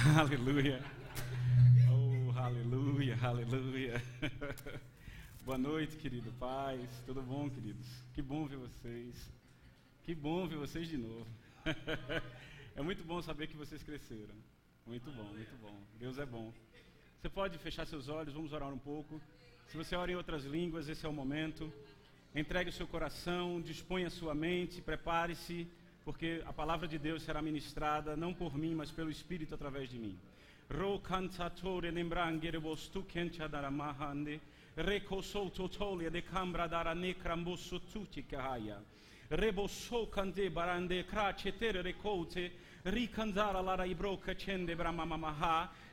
Aleluia. Oh, aleluia, aleluia. Boa noite, querido. Paz. Tudo bom, queridos? Que bom ver vocês. Que bom ver vocês de novo. É muito bom saber que vocês cresceram. Muito bom, muito bom. Deus é bom. Você pode fechar seus olhos, vamos orar um pouco. Se você ora em outras línguas, esse é o momento. Entregue o seu coração, disponha a sua mente, prepare-se, porque a palavra de Deus será ministrada, não por mim, mas pelo Espírito através de mim.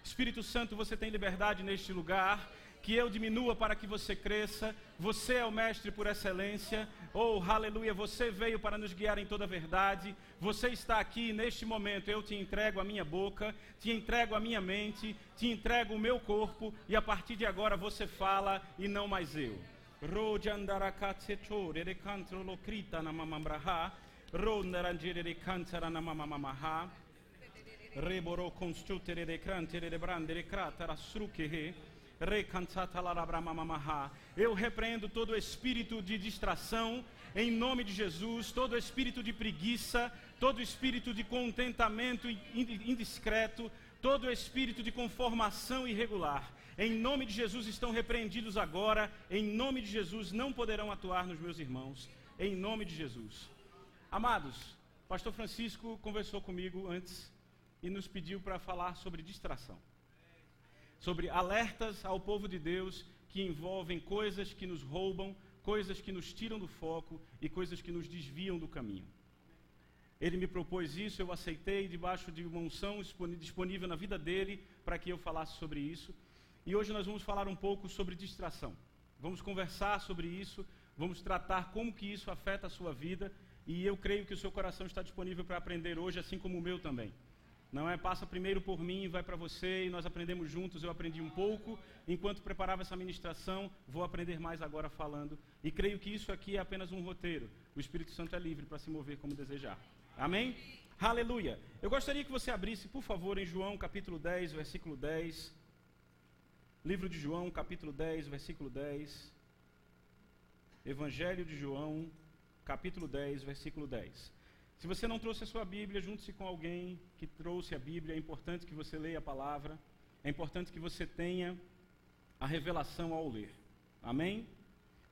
Espírito Santo, você tem liberdade neste lugar. Que eu diminua para que você cresça. Você é o mestre por excelência. Oh, aleluia, você veio para nos guiar em toda a verdade. Você está aqui neste momento. Eu te entrego a minha boca, te entrego a minha mente, te entrego o meu corpo. E a partir de agora você fala e não mais eu. Eu repreendo todo espírito de distração em nome de Jesus, todo espírito de preguiça, todo espírito de contentamento indiscreto, todo espírito de conformação irregular. Em nome de Jesus estão repreendidos agora. Em nome de Jesus não poderão atuar nos meus irmãos. Em nome de Jesus. Amados, pastor Francisco conversou comigo antes e nos pediu para falar sobre distração. Sobre alertas ao povo de Deus que envolvem coisas que nos roubam, coisas que nos tiram do foco e coisas que nos desviam do caminho. Ele me propôs isso, eu aceitei debaixo de uma unção disponível na vida dele para que eu falasse sobre isso. E hoje nós vamos falar um pouco sobre distração. Vamos conversar sobre isso, vamos tratar como que isso afeta a sua vida e eu creio que o seu coração está disponível para aprender hoje, assim como o meu também. Não é, passa primeiro por mim e vai para você e nós aprendemos juntos. Eu aprendi um pouco, enquanto preparava essa ministração, vou aprender mais agora falando. E creio que isso aqui é apenas um roteiro. O Espírito Santo é livre para se mover como desejar. Amém? Aleluia! Eu gostaria que você abrisse, por favor, em João capítulo 10, versículo 10. Livro de João, capítulo 10, versículo 10. Evangelho de João, capítulo 10, versículo 10. Se você não trouxe a sua Bíblia, junte-se com alguém que trouxe a Bíblia. É importante que você leia a palavra. É importante que você tenha a revelação ao ler. Amém?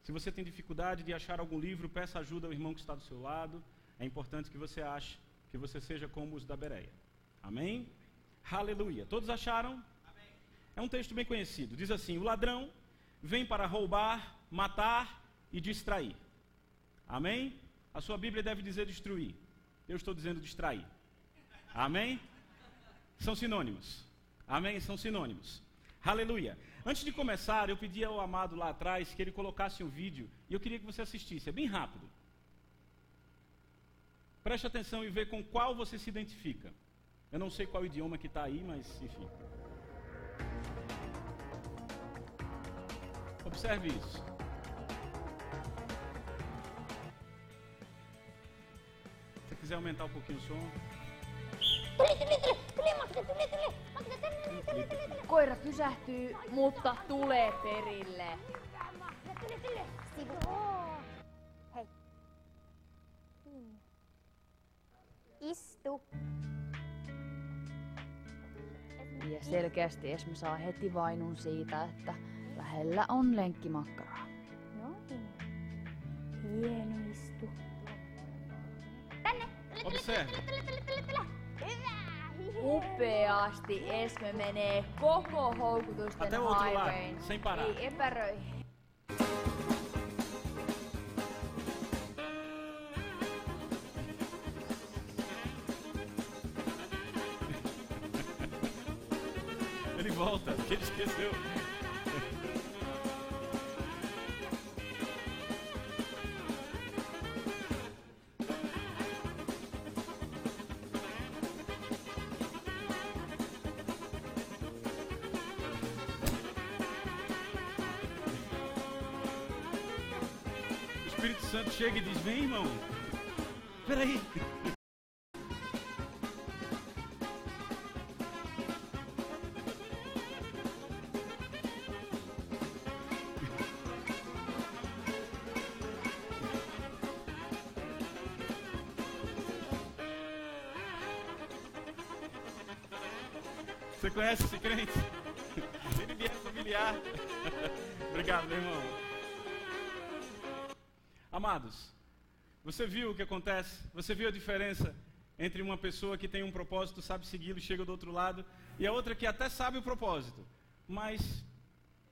Se você tem dificuldade de achar algum livro, peça ajuda ao irmão que está do seu lado. É importante que você ache, que você seja como os da Bereia. Amém? Aleluia. Todos acharam? Amém. É um texto bem conhecido. Diz assim: o ladrão vem para roubar, matar e distrair. Amém? A sua Bíblia deve dizer destruir. Eu estou dizendo distrair. Amém? São sinônimos. Amém? São sinônimos. Aleluia. Antes de começar, eu pedi ao amado lá atrás que ele colocasse um vídeo e eu queria que você assistisse. É bem rápido. Preste atenção e vê com qual você se identifica. Eu não sei qual idioma que está aí, mas enfim. Observe isso. Se quiser aumentar um pouquinho o som. Koira pysähtyy, mutta tulee perille. Hei. Istu. Ja selkeästi Esme saa heti vainun siitä, että lähellä on lenkkimakkaraa. No niin. Hieno istu. Tänne. Observe. Hyvä. Upeasti Esme menee koko houkutusten Até o outro lado, highwayn. sem parar. Ei epäröi. Ele volta, porque ele esqueceu. O Espírito Santo chega e diz: vem, irmão. Peraí. Você conhece esse crente? Ele é familiar. Obrigado, meu irmão. Amados, você viu o que acontece? Você viu a diferença entre uma pessoa que tem um propósito, sabe segui-lo, chega do outro lado, e a outra que até sabe o propósito, mas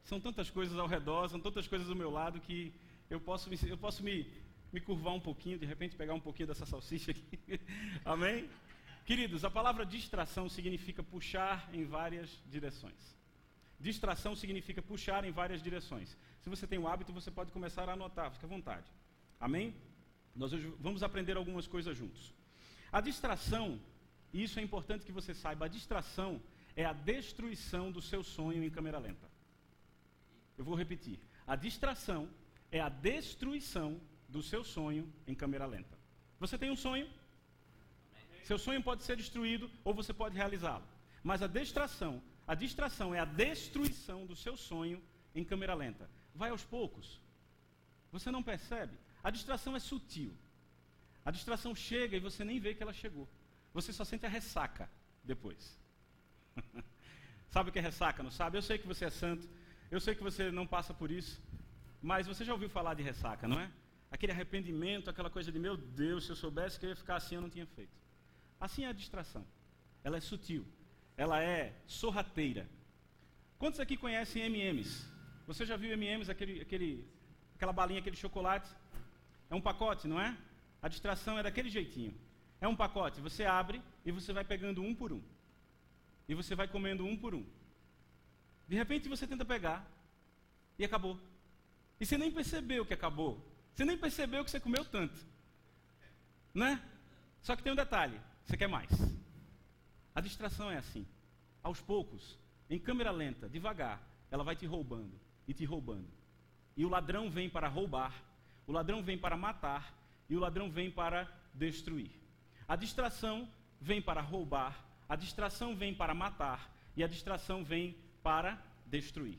são tantas coisas ao redor, são tantas coisas do meu lado que eu posso me curvar um pouquinho, de repente pegar um pouquinho dessa salsicha aqui. Amém? Queridos, a palavra distração significa puxar em várias direções. Distração significa puxar em várias direções. Se você tem o hábito, você pode começar a anotar, fica à vontade. Amém? Nós hoje vamos aprender algumas coisas juntos. A distração, e isso é importante que você saiba, a distração é a destruição do seu sonho em câmera lenta. Eu vou repetir. A distração é a destruição do seu sonho em câmera lenta. Você tem um sonho? Seu sonho pode ser destruído ou você pode realizá-lo. Mas a distração é a destruição do seu sonho em câmera lenta. Vai aos poucos. Você não percebe. A distração é sutil. A distração chega e você nem vê que ela chegou. Você só sente a ressaca depois. Sabe o que é ressaca, não sabe? Eu sei que você é santo. Eu sei que você não passa por isso. Mas você já ouviu falar de ressaca, não é? Aquele arrependimento, aquela coisa de, meu Deus, se eu soubesse que eu ia ficar assim, eu não tinha feito. Assim é a distração. Ela é sutil. Ela é sorrateira. Quantos aqui conhecem M&M's? Você já viu M&M's, aquela balinha, aquele chocolate? É um pacote, não é? A distração é daquele jeitinho. É um pacote, você abre e você vai pegando um por um. E você vai comendo um por um. De repente você tenta pegar e acabou. E você nem percebeu que acabou. Você nem percebeu que você comeu tanto. Né? Só que tem um detalhe, você quer mais. A distração é assim. Aos poucos, em câmera lenta, devagar, ela vai te roubando e te roubando. E o ladrão vem para roubar, o ladrão vem para matar e o ladrão vem para destruir. A distração vem para roubar, a distração vem para matar e a distração vem para destruir.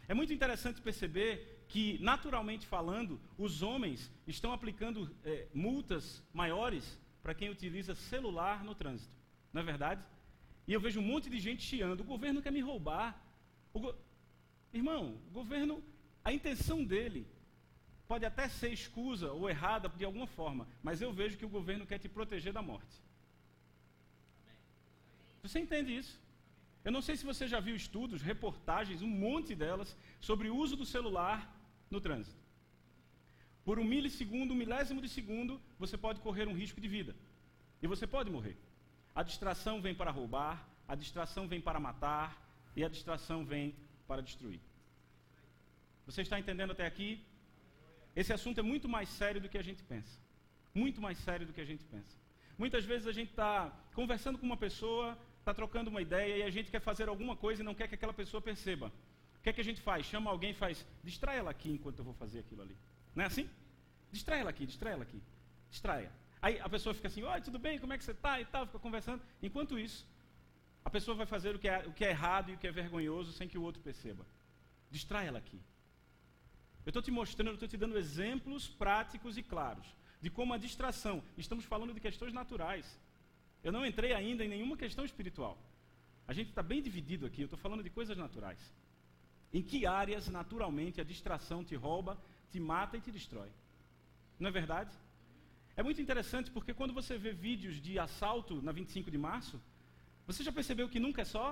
É muito interessante perceber que, naturalmente falando, os homens estão aplicando multas maiores para quem utiliza celular no trânsito. Não é verdade? E eu vejo um monte de gente chiando, o governo quer me roubar. Irmão, o governo, a intenção dele pode até ser escusa ou errada de alguma forma, mas eu vejo que o governo quer te proteger da morte. Você entende isso? Eu não sei se você já viu estudos, reportagens, um monte delas, sobre o uso do celular no trânsito. Por um milissegundo, um milésimo de segundo, você pode correr um risco de vida. E você pode morrer. A distração vem para roubar, a distração vem para matar, e a distração vem para destruir. Você está entendendo até aqui? Esse assunto é muito mais sério do que a gente pensa. Muito mais sério do que a gente pensa. Muitas vezes a gente está conversando com uma pessoa, está trocando uma ideia e a gente quer fazer alguma coisa e não quer que aquela pessoa perceba. O que é que a gente faz? Chama alguém e faz, distrai ela aqui enquanto eu vou fazer aquilo ali. Não é assim? Distrai ela aqui, distrai ela aqui. Distraia. Aí a pessoa fica assim, oi, tudo bem, como é que você está? E tal, fica conversando. Enquanto isso, a pessoa vai fazer o que é errado e o que é vergonhoso sem que o outro perceba. Distrai ela aqui. Eu estou te mostrando, estou te dando exemplos práticos e claros de como a distração, estamos falando de questões naturais. Eu não entrei ainda em nenhuma questão espiritual. A gente está bem dividido aqui, eu estou falando de coisas naturais. Em que áreas, naturalmente, a distração te rouba, te mata e te destrói? Não é verdade? É muito interessante porque quando você vê vídeos de assalto na 25 de março, você já percebeu que nunca é só?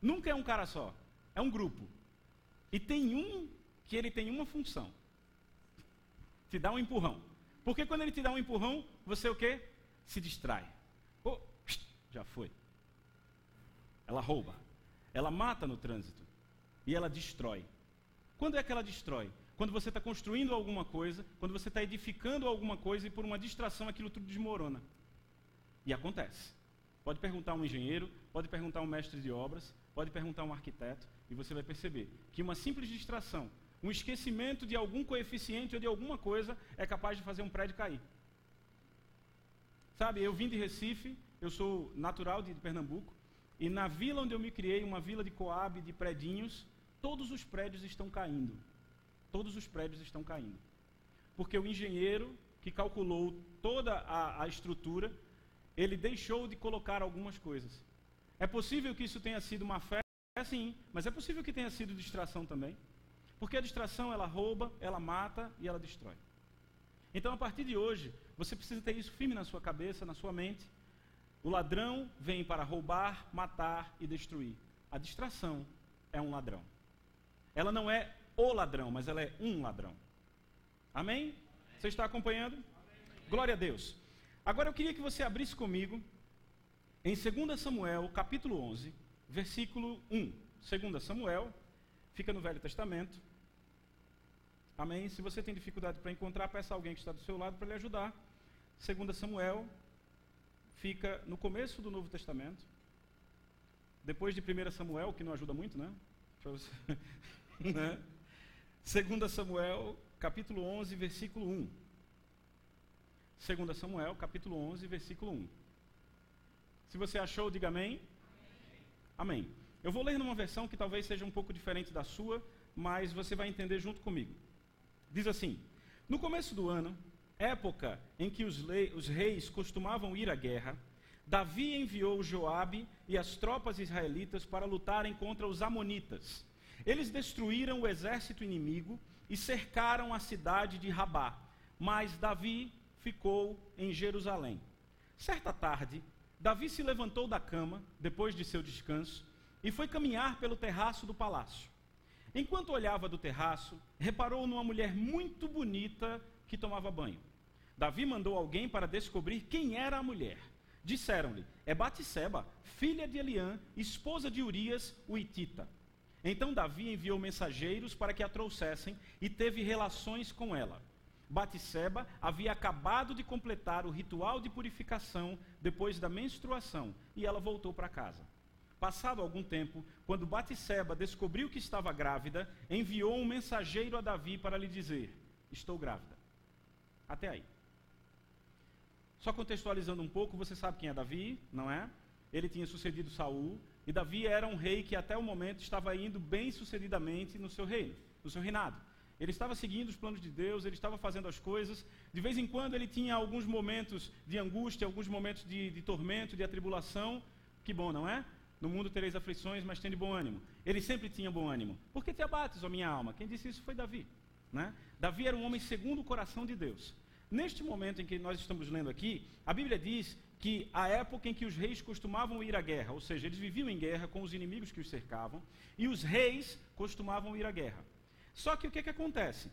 Nunca é um cara só, é um grupo. E tem um que ele tem uma função. Te dá um empurrão. Porque quando ele te dá um empurrão, você o quê? Se distrai. Oh, já foi. Ela rouba. Ela mata no trânsito. E ela destrói. Quando é que ela destrói? Quando você está construindo alguma coisa, quando você está edificando alguma coisa e por uma distração aquilo tudo desmorona. E acontece. Pode perguntar a um engenheiro, pode perguntar a um mestre de obras, pode perguntar a um arquiteto, e você vai perceber que uma simples distração, um esquecimento de algum coeficiente ou de alguma coisa é capaz de fazer um prédio cair. Sabe, eu vim de Recife, eu sou natural de Pernambuco, e na vila onde eu me criei, uma vila de Coab, de predinhos, todos os prédios estão caindo. Todos os prédios estão caindo. Porque o engenheiro que calculou toda a estrutura, ele deixou de colocar algumas coisas. É possível que isso tenha sido uma fé, sim, mas é possível que tenha sido distração também. Porque a distração, ela rouba, ela mata e ela destrói. Então, a partir de hoje, você precisa ter isso firme na sua cabeça, na sua mente. O ladrão vem para roubar, matar e destruir. A distração é um ladrão. Ela não é o ladrão, mas ela é um ladrão. Amém? Você está acompanhando? Glória a Deus. Agora eu queria que você abrisse comigo em 2 Samuel, capítulo 11, versículo 1. 2 Samuel, fica no Velho Testamento. Amém? Se você tem dificuldade para encontrar, peça a alguém que está do seu lado para lhe ajudar. 2 Samuel fica no começo do Novo Testamento. Depois de 1 Samuel, que não ajuda muito, né? Para você, né? 2 Samuel, capítulo 11, versículo 1. 2 Samuel, capítulo 11, versículo 1. Se você achou, diga amém. Amém. Eu vou ler numa versão que talvez seja um pouco diferente da sua, mas você vai entender junto comigo. Diz assim: no começo do ano, época em que os reis costumavam ir à guerra, Davi enviou Joabe e as tropas israelitas para lutarem contra os amonitas. Eles destruíram o exército inimigo e cercaram a cidade de Rabá, mas Davi ficou em Jerusalém. Certa tarde, Davi se levantou da cama, depois de seu descanso, e foi caminhar pelo terraço do palácio. Enquanto olhava do terraço, reparou numa mulher muito bonita que tomava banho. Davi mandou alguém para descobrir quem era a mulher. Disseram-lhe: é Batseba, filha de Eliã, esposa de Urias, o hitita. Então Davi enviou mensageiros para que a trouxessem e teve relações com ela. Batseba havia acabado de completar o ritual de purificação depois da menstruação e ela voltou para casa. Passado algum tempo, quando Batseba descobriu que estava grávida, enviou um mensageiro a Davi para lhe dizer: estou grávida. Até aí. Só contextualizando um pouco, você sabe quem é Davi, não é? Ele tinha sucedido Saul, e Davi era um rei que até o momento estava indo bem sucedidamente no seu reino, no seu reinado. Ele estava seguindo os planos de Deus, ele estava fazendo as coisas. De vez em quando ele tinha alguns momentos de angústia, alguns momentos de tormento, de atribulação. Que bom, não é? No mundo tereis aflições, mas tende bom ânimo. Ele sempre tinha bom ânimo. Por que te abates, ó minha alma? Quem disse isso foi Davi, né? Davi era um homem segundo o coração de Deus. Neste momento em que nós estamos lendo aqui, a Bíblia diz que a época em que os reis costumavam ir à guerra, ou seja, eles viviam em guerra com os inimigos que os cercavam, e os reis costumavam ir à guerra. Só que o que acontece?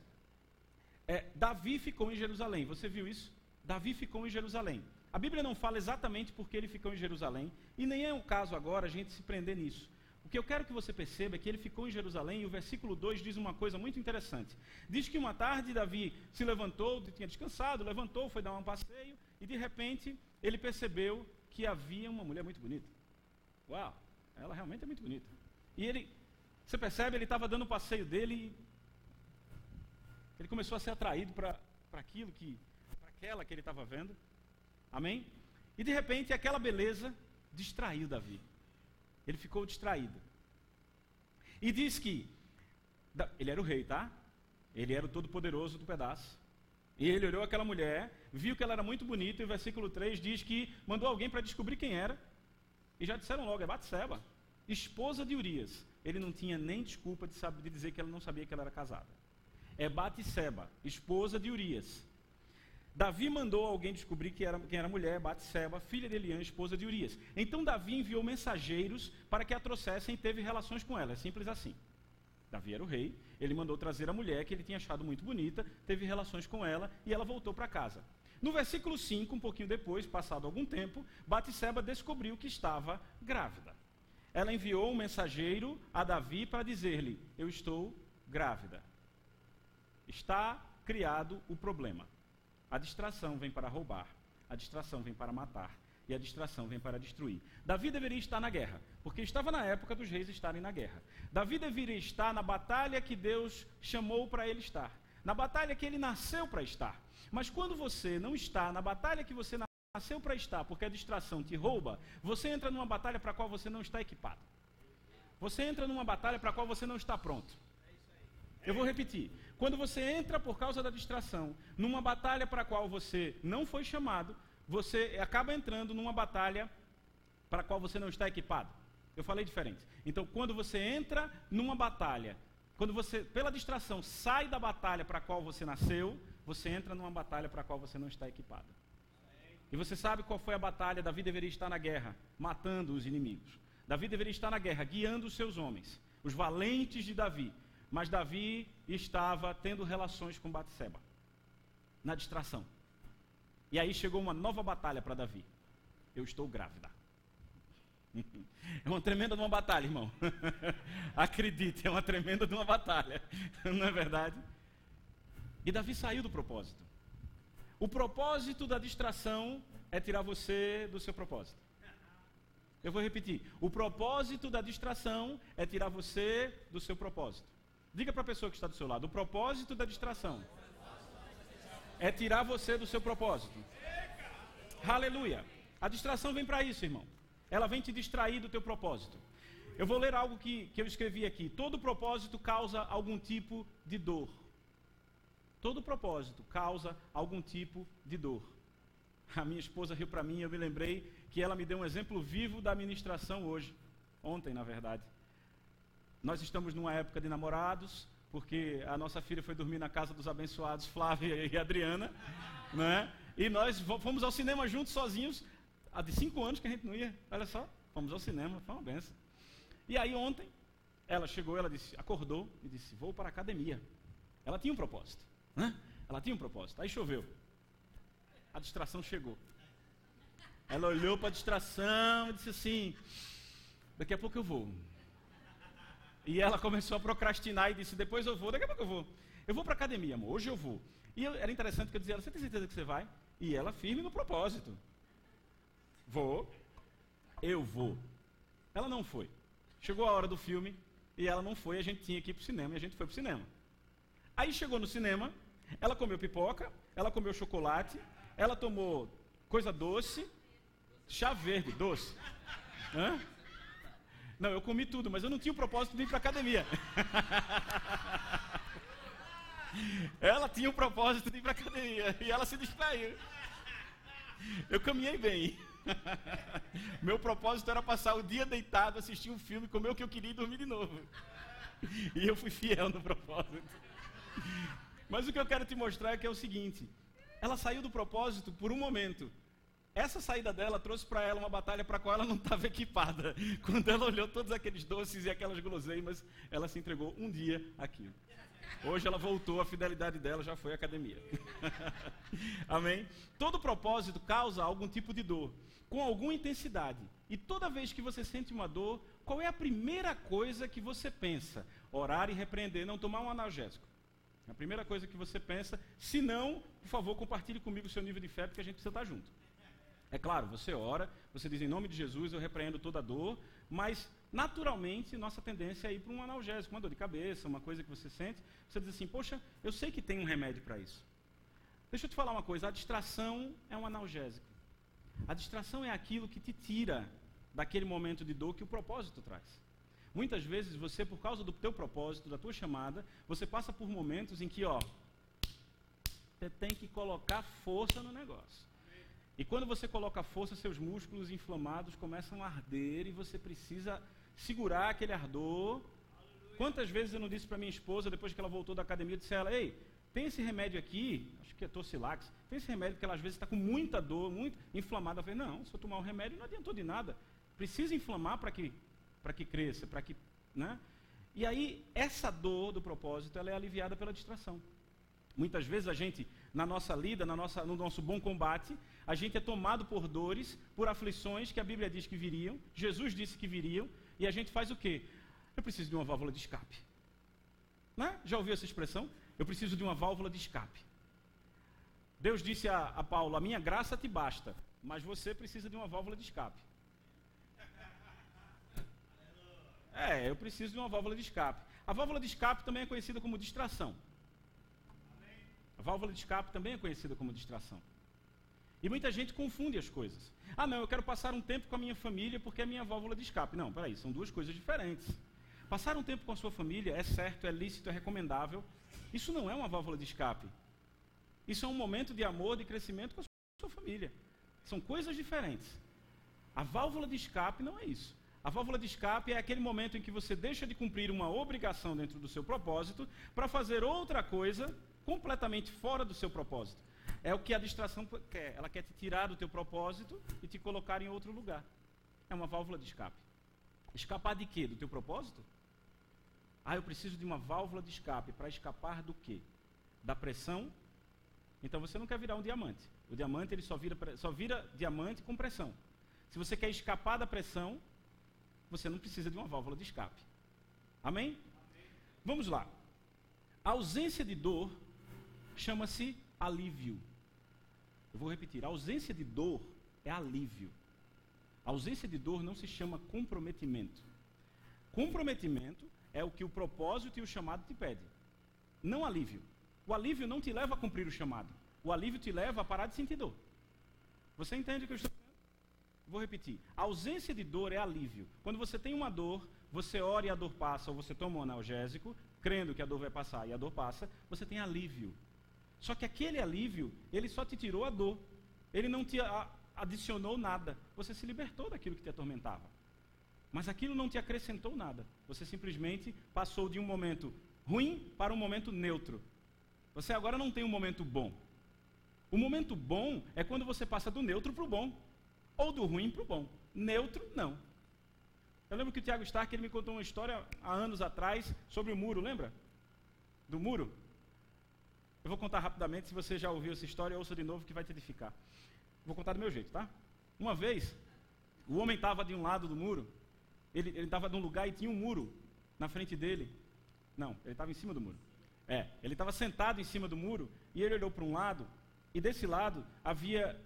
Davi ficou em Jerusalém. Você viu isso? Davi ficou em Jerusalém. A Bíblia não fala exatamente por que ele ficou em Jerusalém, e nem é o caso agora a gente se prender nisso. O que eu quero que você perceba é que ele ficou em Jerusalém, e o versículo 2 diz uma coisa muito interessante. Diz que uma tarde Davi se levantou, tinha descansado, levantou, foi dar um passeio, e de repente ele percebeu que havia uma mulher muito bonita. Uau, ela realmente é muito bonita. E você percebe, ele estava dando o passeio dele, e ele começou a ser atraído para aquela que ele estava vendo. Amém? E de repente aquela beleza distraiu Davi. Ele ficou distraído. E diz que ele era o rei, tá? Ele era o todo-poderoso do pedaço. E ele olhou aquela mulher, viu que ela era muito bonita, e o versículo 3 diz que mandou alguém para descobrir quem era. E já disseram logo: é Batseba, esposa de Urias. Ele não tinha nem desculpa de dizer que ela não sabia que ela era casada. É Batseba, esposa de Urias. Davi mandou alguém descobrir quem era a mulher, Batseba, filha de Eliã, esposa de Urias. Então Davi enviou mensageiros para que a trouxessem e teve relações com ela. É simples assim. Davi era o rei, ele mandou trazer a mulher que ele tinha achado muito bonita, teve relações com ela e ela voltou para casa. No versículo 5, um pouquinho depois, passado algum tempo, Batseba descobriu que estava grávida. Ela enviou um mensageiro a Davi para dizer-lhe: eu estou grávida. Está criado o problema. A distração vem para roubar, a distração vem para matar, e a distração vem para destruir. Davi deveria estar na guerra, porque estava na época dos reis estarem na guerra. Davi deveria estar na batalha que Deus chamou para ele estar, na batalha que ele nasceu para estar. Mas quando você não está na batalha que você nasceu para estar, porque a distração te rouba, você entra numa batalha para a qual você não está equipado. Você entra numa batalha para a qual você não está pronto. Eu vou repetir. Quando você entra por causa da distração, numa batalha para a qual você não foi chamado, você acaba entrando numa batalha para a qual você não está equipado. Eu falei diferente. Então, quando você entra numa batalha, quando você, pela distração, sai da batalha para a qual você nasceu, você entra numa batalha para a qual você não está equipado. E você sabe qual foi a batalha? Davi deveria estar na guerra, matando os inimigos. Davi deveria estar na guerra, guiando os seus homens, os valentes de Davi. Mas Davi estava tendo relações com Batseba, na distração. E aí chegou uma nova batalha para Davi. Eu estou grávida. É uma tremenda de uma batalha, irmão. Acredite, é uma tremenda de uma batalha. Não é verdade? E Davi saiu do propósito. O propósito da distração é tirar você do seu propósito. Eu vou repetir. O propósito da distração é tirar você do seu propósito. Diga para a pessoa que está do seu lado. O propósito da distração é tirar você do seu propósito. Aleluia. A distração vem para isso, irmão. Ela vem te distrair do teu propósito. Eu vou ler algo que eu escrevi aqui. Todo propósito causa algum tipo de dor. Todo propósito causa algum tipo de dor. A minha esposa riu para mim e eu me lembrei que ela me deu um exemplo vivo da ministração hoje. Ontem, na verdade. Nós estamos numa época de namorados, porque a nossa filha foi dormir na casa dos abençoados Flávia e Adriana, né? E nós fomos ao cinema juntos, sozinhos. Há de 5 anos que a gente não ia, olha só, fomos ao cinema, foi uma benção. E aí ontem, ela chegou, ela disse, acordou e disse, vou para a academia. Ela tinha um propósito, né? Ela tinha um propósito. Aí choveu, a distração chegou. Ela olhou para a distração e disse assim, daqui a pouco eu vou. E ela começou a procrastinar e disse, depois eu vou, daqui a pouco eu vou. Eu vou para a academia, amor, hoje eu vou. E era interessante que eu dizia, você tem certeza que você vai? E ela firme no propósito. Eu vou. Ela não foi. Chegou a hora do filme e ela não foi, a gente tinha que ir para o cinema e a gente foi para o cinema. Aí chegou no cinema, ela comeu pipoca, ela comeu chocolate, ela tomou coisa doce, chá verde, doce. Hã? Não, eu comi tudo, mas eu não tinha o propósito de ir para a academia. Ela tinha o propósito de ir para a academia e ela se distraiu. Eu caminhei bem. Meu propósito era passar o dia deitado, assistir um filme, comer o que eu queria e dormir de novo. E eu fui fiel no propósito. Mas o que eu quero te mostrar é que é o seguinte: ela saiu do propósito por um momento. Essa saída dela trouxe para ela uma batalha para a qual ela não estava equipada. Quando ela olhou todos aqueles doces e aquelas guloseimas, ela se entregou um dia àquilo. Hoje ela voltou, a fidelidade dela já foi à academia. Amém? Todo propósito causa algum tipo de dor, com alguma intensidade. E toda vez que você sente uma dor, qual é a primeira coisa que você pensa? Orar e repreender, não tomar um analgésico. A primeira coisa que você pensa. Se não, por favor, compartilhe comigo o seu nível de fé, porque a gente precisa estar junto. É claro, você ora, você diz em nome de Jesus, eu repreendo toda dor, mas naturalmente nossa tendência é ir para um analgésico, uma dor de cabeça, uma coisa que você sente, você diz assim, poxa, eu sei que tem um remédio para isso. Deixa eu te falar uma coisa, a distração é um analgésico. A distração é aquilo que te tira daquele momento de dor que o propósito traz. Muitas vezes você, por causa do teu propósito, da tua chamada, você passa por momentos em que, você tem que colocar força no negócio. E quando você coloca força, seus músculos inflamados começam a arder e você precisa segurar aquele ardor. Quantas vezes eu não disse para minha esposa, depois que ela voltou da academia, eu disse a ela, ei, tem esse remédio aqui, acho que é Tocilax, tem esse remédio que ela às vezes está com muita dor, muito inflamada. Eu falei, não, se eu tomar o remédio não adiantou de nada. Precisa inflamar para que cresça, para que, né? E aí, essa dor do propósito, ela é aliviada pela distração. Muitas vezes a gente, na nossa lida, no nosso bom combate, a gente é tomado por dores, por aflições que a Bíblia diz que viriam, Jesus disse que viriam, e a gente faz o quê? Eu preciso de uma válvula de escape. Né? Já ouviu essa expressão? Eu preciso de uma válvula de escape. Deus disse a Paulo, a minha graça te basta, mas você precisa de uma válvula de escape. Eu preciso de uma válvula de escape. A válvula de escape também é conhecida como distração. A válvula de escape também é conhecida como distração. E muita gente confunde as coisas. Ah, não, eu quero passar um tempo com a minha família porque é a minha válvula de escape. Não, peraí, são duas coisas diferentes. Passar um tempo com a sua família é certo, é lícito, é recomendável. Isso não é uma válvula de escape. Isso é um momento de amor, de crescimento com a sua família. São coisas diferentes. A válvula de escape não é isso. A válvula de escape é aquele momento em que você deixa de cumprir uma obrigação dentro do seu propósito para fazer outra coisa completamente fora do seu propósito. É o que a distração quer. Ela quer te tirar do teu propósito e te colocar em outro lugar. É uma válvula de escape. Escapar de quê? Do teu propósito? Eu preciso de uma válvula de escape para escapar do quê? Da pressão? Então você não quer virar um diamante. O diamante ele só vira diamante com pressão. Se você quer escapar da pressão, você não precisa de uma válvula de escape. Amém? Vamos lá. A ausência de dor chama-se alívio. Eu vou repetir. A ausência de dor é alívio. A ausência de dor não se chama comprometimento. Comprometimento é o que o propósito e o chamado te pedem. Não alívio. O alívio não te leva a cumprir o chamado. O alívio te leva a parar de sentir dor. Você entende o que eu estou dizendo? Vou repetir. A ausência de dor é alívio. Quando você tem uma dor, você ora e a dor passa, ou você toma um analgésico, crendo que a dor vai passar e a dor passa, você tem alívio. Só que aquele alívio, ele só te tirou a dor. Ele não te adicionou nada. Você se libertou daquilo que te atormentava. Mas aquilo não te acrescentou nada. Você simplesmente passou de um momento ruim para um momento neutro. Você agora não tem um momento bom. O momento bom é quando você passa do neutro para o bom. Ou do ruim para o bom. Neutro, não. Eu lembro que o Tiago Stark ele me contou uma história há anos atrás sobre o muro, lembra? Do muro? Eu vou contar rapidamente, se você já ouviu essa história, ouça de novo que vai te edificar. Vou contar do meu jeito, tá? Uma vez, o homem estava de um lado do muro, ele estava num lugar e tinha um muro na frente dele. Não, ele estava em cima do muro. Ele estava sentado em cima do muro e ele olhou para um lado e desse lado havia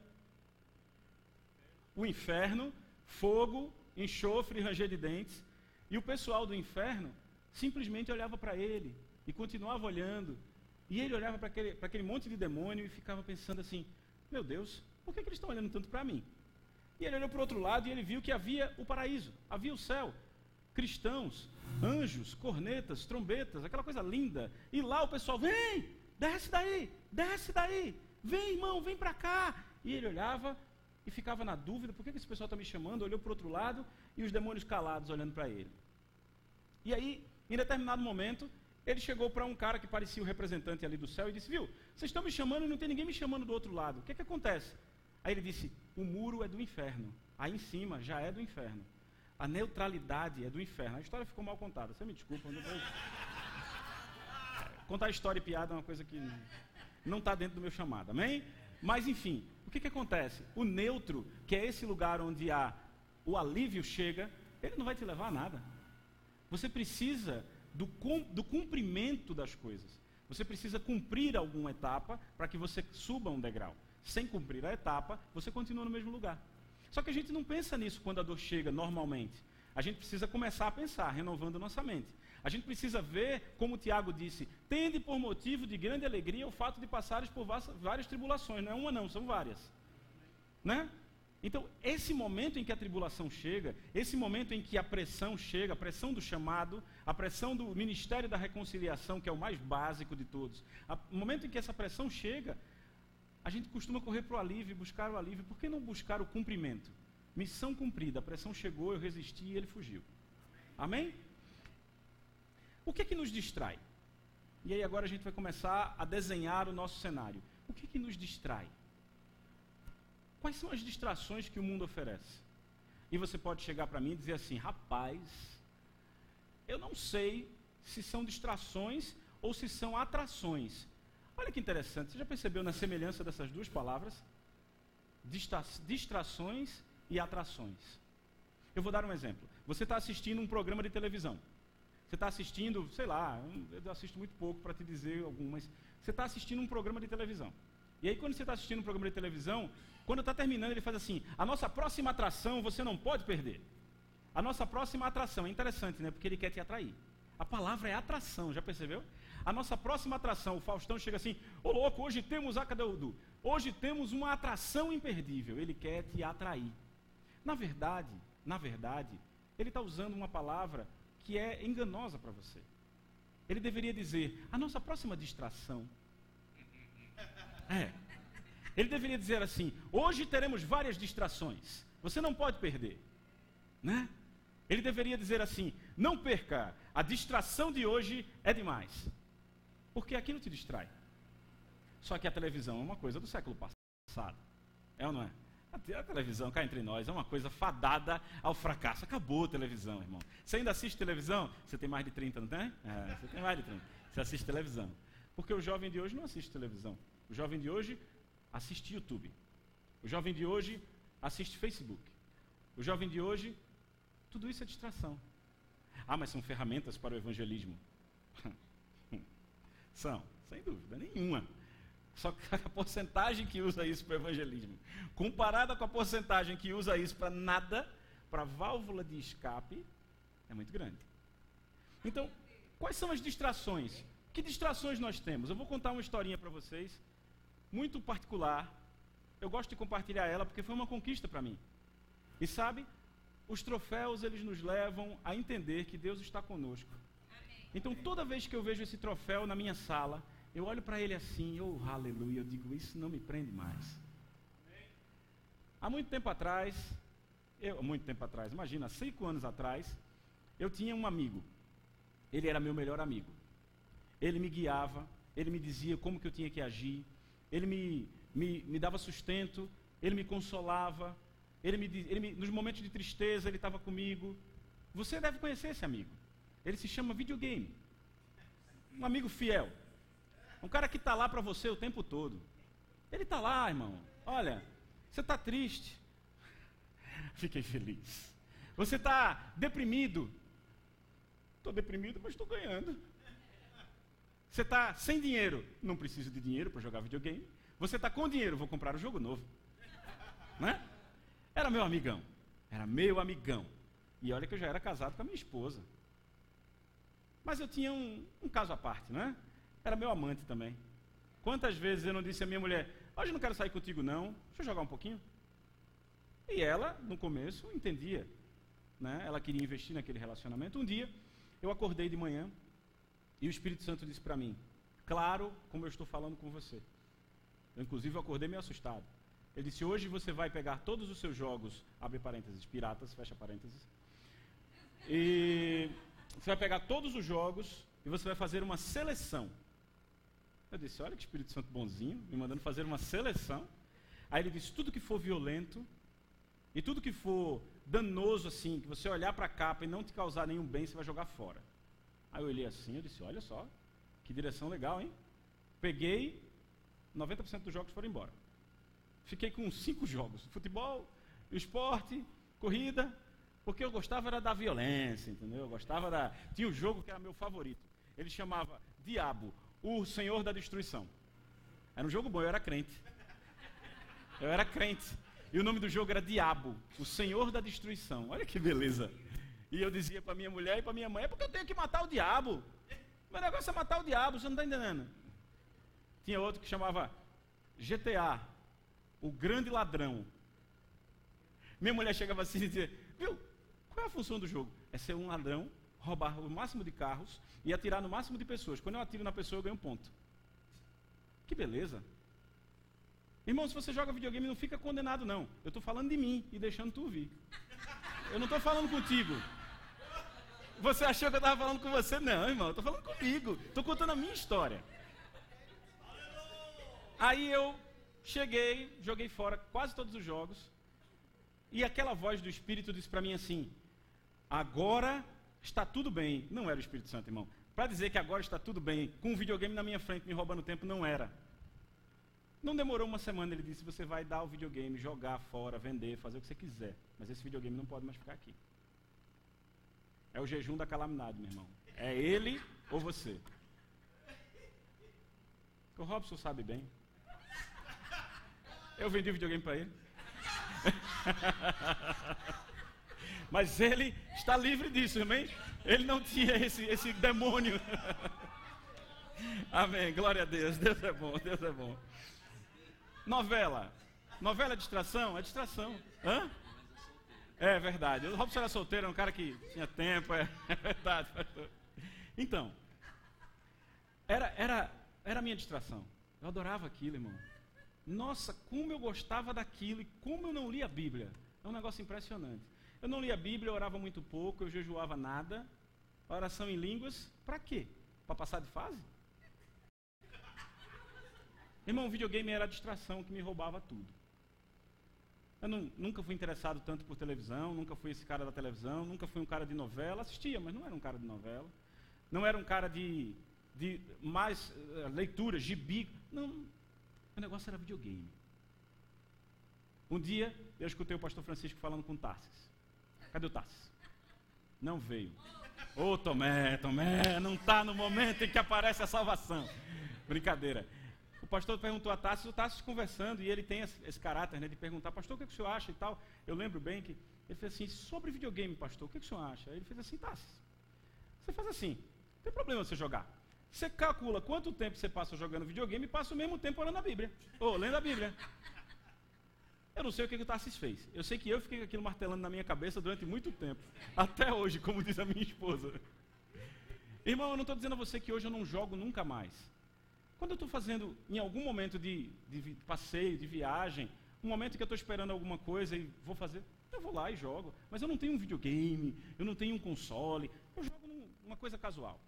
o inferno, fogo, enxofre e ranger de dentes. E o pessoal do inferno simplesmente olhava para ele e continuava olhando. E ele olhava para aquele monte de demônio e ficava pensando assim, meu Deus, por que eles estão olhando tanto para mim? E ele olhou para o outro lado e ele viu que havia o paraíso, havia o céu, cristãos, anjos, cornetas, trombetas, aquela coisa linda. E lá o pessoal, vem, desce daí, vem irmão, vem para cá. E ele olhava e ficava na dúvida, por que esse pessoal está me chamando? Olhou para o outro lado e os demônios calados olhando para ele. E aí, em determinado momento, ele chegou para um cara que parecia o representante ali do céu e disse, viu, vocês estão me chamando e não tem ninguém me chamando do outro lado. O que acontece? Aí ele disse, o muro é do inferno. Aí em cima já é do inferno. A neutralidade é do inferno. A história ficou mal contada. Você me desculpa. Contar história e piada é uma coisa que não está dentro do meu chamado. Amém? Mas enfim, o que acontece? O neutro, que é esse lugar onde o alívio chega, ele não vai te levar a nada. Você precisa do cumprimento das coisas. Você precisa cumprir alguma etapa para que você suba um degrau. Sem cumprir a etapa, você continua no mesmo lugar. Só que a gente não pensa nisso quando a dor chega normalmente. A gente precisa começar a pensar, renovando nossa mente. A gente precisa ver, como o Tiago disse, tende por motivo de grande alegria o fato de passares por várias tribulações. Não é uma não, são várias. Né? Então, esse momento em que a tribulação chega, esse momento em que a pressão chega, a pressão do chamado, a pressão do ministério da reconciliação, que é o mais básico de todos, o momento em que essa pressão chega, a gente costuma correr para o alívio, buscar o alívio. Por que não buscar o cumprimento? Missão cumprida, a pressão chegou, eu resisti e ele fugiu. Amém? O que é que nos distrai? E aí agora a gente vai começar a desenhar o nosso cenário. O que é que nos distrai? Quais são as distrações que o mundo oferece? E você pode chegar para mim e dizer assim, rapaz, eu não sei se são distrações ou se são atrações. Olha que interessante, você já percebeu na semelhança dessas duas palavras? Distrações e atrações. Eu vou dar um exemplo. Você está assistindo um programa de televisão. Você está assistindo, sei lá, eu assisto muito pouco para te dizer algumas. Você está assistindo um programa de televisão. E aí quando você está assistindo um programa de televisão, quando está terminando ele faz assim, a nossa próxima atração você não pode perder. A nossa próxima atração, é interessante, né? Porque ele quer te atrair. A palavra é atração, já percebeu? A nossa próxima atração, o Faustão chega assim, ô louco, hoje temos, cadê o Du? Hoje temos uma atração imperdível, ele quer te atrair. Na verdade, ele está usando uma palavra que é enganosa para você. Ele deveria dizer, a nossa próxima distração. Ele deveria dizer assim, hoje teremos várias distrações. Você não pode perder, né? Ele deveria dizer assim: não perca, a distração de hoje é demais. Porque aquilo te distrai. Só que a televisão é uma coisa do século passado. É ou não é? A televisão, cá entre nós, é uma coisa fadada ao fracasso. Acabou a televisão, irmão. Você ainda assiste televisão? Você tem mais de 30, não tem? Você tem mais de 30. Você assiste televisão. Porque o jovem de hoje não assiste televisão. O jovem de hoje assiste YouTube. O jovem de hoje assiste Facebook. O jovem de hoje, tudo isso é distração. Ah, mas são ferramentas para o evangelismo. São, sem dúvida nenhuma. Só que a porcentagem que usa isso para o evangelismo, comparada com a porcentagem que usa isso para nada, para válvula de escape, é muito grande. Então, quais são as distrações? Que distrações nós temos? Eu vou contar uma historinha para vocês, muito particular. Eu gosto de compartilhar ela porque foi uma conquista para mim. E sabe, os troféus, eles nos levam a entender que Deus está conosco. Então, toda vez que eu vejo esse troféu na minha sala, eu olho para ele assim, oh, aleluia, eu digo, isso não me prende mais. Há muito tempo atrás, imagina, 5 anos atrás, eu tinha um amigo. Ele era meu melhor amigo. Ele me guiava, ele me dizia como que eu tinha que agir, ele me dava sustento, ele me consolava, nos momentos de tristeza ele estava comigo. Você deve conhecer esse amigo. Ele se chama videogame. Um amigo fiel. Um cara que está lá para você o tempo todo. Ele está lá, irmão. Olha, você está triste. Fiquei feliz. Você está deprimido. Estou deprimido, mas estou ganhando. Você está sem dinheiro. Não preciso de dinheiro para jogar videogame. Você está com dinheiro, vou comprar um jogo novo. Né? Era meu amigão. Era meu amigão. E olha que eu já era casado com a minha esposa. Mas eu tinha um caso à parte, né? Era meu amante também. Quantas vezes eu não disse à minha mulher, hoje eu não quero sair contigo não, deixa eu jogar um pouquinho? E ela, no começo, entendia, né? Ela queria investir naquele relacionamento. Um dia, eu acordei de manhã e o Espírito Santo disse para mim, claro, como eu estou falando com você. Eu, inclusive, acordei meio assustado. Ele disse, hoje você vai pegar todos os seus jogos, abre parênteses, piratas, fecha parênteses, e você vai pegar todos os jogos e você vai fazer uma seleção. Eu disse, olha que Espírito Santo bonzinho, me mandando fazer uma seleção. Aí ele disse, tudo que for violento e tudo que for danoso, assim, que você olhar para a capa e não te causar nenhum bem, você vai jogar fora. Aí eu olhei assim, eu disse, olha só, que direção legal, hein? Peguei, 90% dos jogos foram embora. Fiquei com 5 jogos, futebol, esporte, corrida, porque eu gostava era da violência, entendeu? Eu gostava tinha um jogo que era meu favorito. Ele chamava Diabo, o Senhor da Destruição. Era um jogo bom, eu era crente. E o nome do jogo era Diabo, o Senhor da Destruição. Olha que beleza. E eu dizia para minha mulher e para minha mãe, é porque eu tenho que matar o diabo. Meu negócio é matar o diabo, você não está entendendo. Tinha outro que chamava GTA, o Grande Ladrão. Minha mulher chegava assim e dizia, viu, qual é a função do jogo? É ser um ladrão, roubar o máximo de carros e atirar no máximo de pessoas. Quando eu atiro na pessoa, eu ganho um ponto. Que beleza. Irmão, se você joga videogame, não fica condenado, não. Eu estou falando de mim e deixando tu ouvir. Eu não estou falando contigo. Você achou que eu estava falando com você? Não, irmão, eu estou falando comigo. Estou contando a minha história. Aí eu cheguei, joguei fora quase todos os jogos. E aquela voz do Espírito disse para mim assim, agora está tudo bem. Não era o Espírito Santo, irmão. Para dizer que agora está tudo bem, com um videogame na minha frente me roubando tempo, não era. Não demorou uma semana, ele disse, você vai dar o videogame, jogar fora, vender, fazer o que você quiser. Mas esse videogame não pode mais ficar aqui. É o jejum da calamidade, meu irmão. É ele ou você. O Robson sabe bem. Eu vendi o videogame para ele. Mas ele está livre disso, amém? Ele não tinha esse demônio. Amém, glória a Deus. Deus é bom, Deus é bom. Novela. Novela é distração? É distração. Hã? É verdade. O Robson era solteiro, era um cara que tinha tempo. É verdade, pastor. Então, era a minha distração. Eu adorava aquilo, irmão. Nossa, como eu gostava daquilo e como eu não li a Bíblia. É um negócio impressionante. Eu não lia a Bíblia, eu orava muito pouco, eu jejuava nada. Oração em línguas, para quê? Para passar de fase? Irmão, o videogame era a distração que me roubava tudo. Eu nunca fui interessado tanto por televisão, nunca fui esse cara da televisão, nunca fui um cara de novela, assistia, mas não era um cara de novela. Não era um cara de mais leitura, gibi. Não, o negócio era videogame. Um dia, eu escutei o pastor Francisco falando com o Tarsis. Cadê o Tarsis? Não veio. Ô Tomé, não está no momento em que aparece a salvação. Brincadeira. O pastor perguntou a Tarsis, o Tarsis conversando, e ele tem esse caráter, né, de perguntar, pastor, o que o senhor acha e tal. Eu lembro bem que ele fez assim, sobre videogame, pastor, o que o senhor acha? Aí ele fez assim, Tarsis, você faz assim, não tem problema você jogar. Você calcula quanto tempo você passa jogando videogame e passa o mesmo tempo orando a Bíblia. Ou lendo a Bíblia. Eu não sei o que o Tarsis fez. Eu sei que eu fiquei com aquilo martelando na minha cabeça durante muito tempo. Até hoje, como diz a minha esposa. Irmão, eu não estou dizendo a você que hoje eu não jogo nunca mais. Quando eu estou fazendo, em algum momento de passeio, de viagem, um momento que eu estou esperando alguma coisa e vou fazer, eu vou lá e jogo. Mas eu não tenho um videogame, eu não tenho um console, eu jogo numa coisa casual.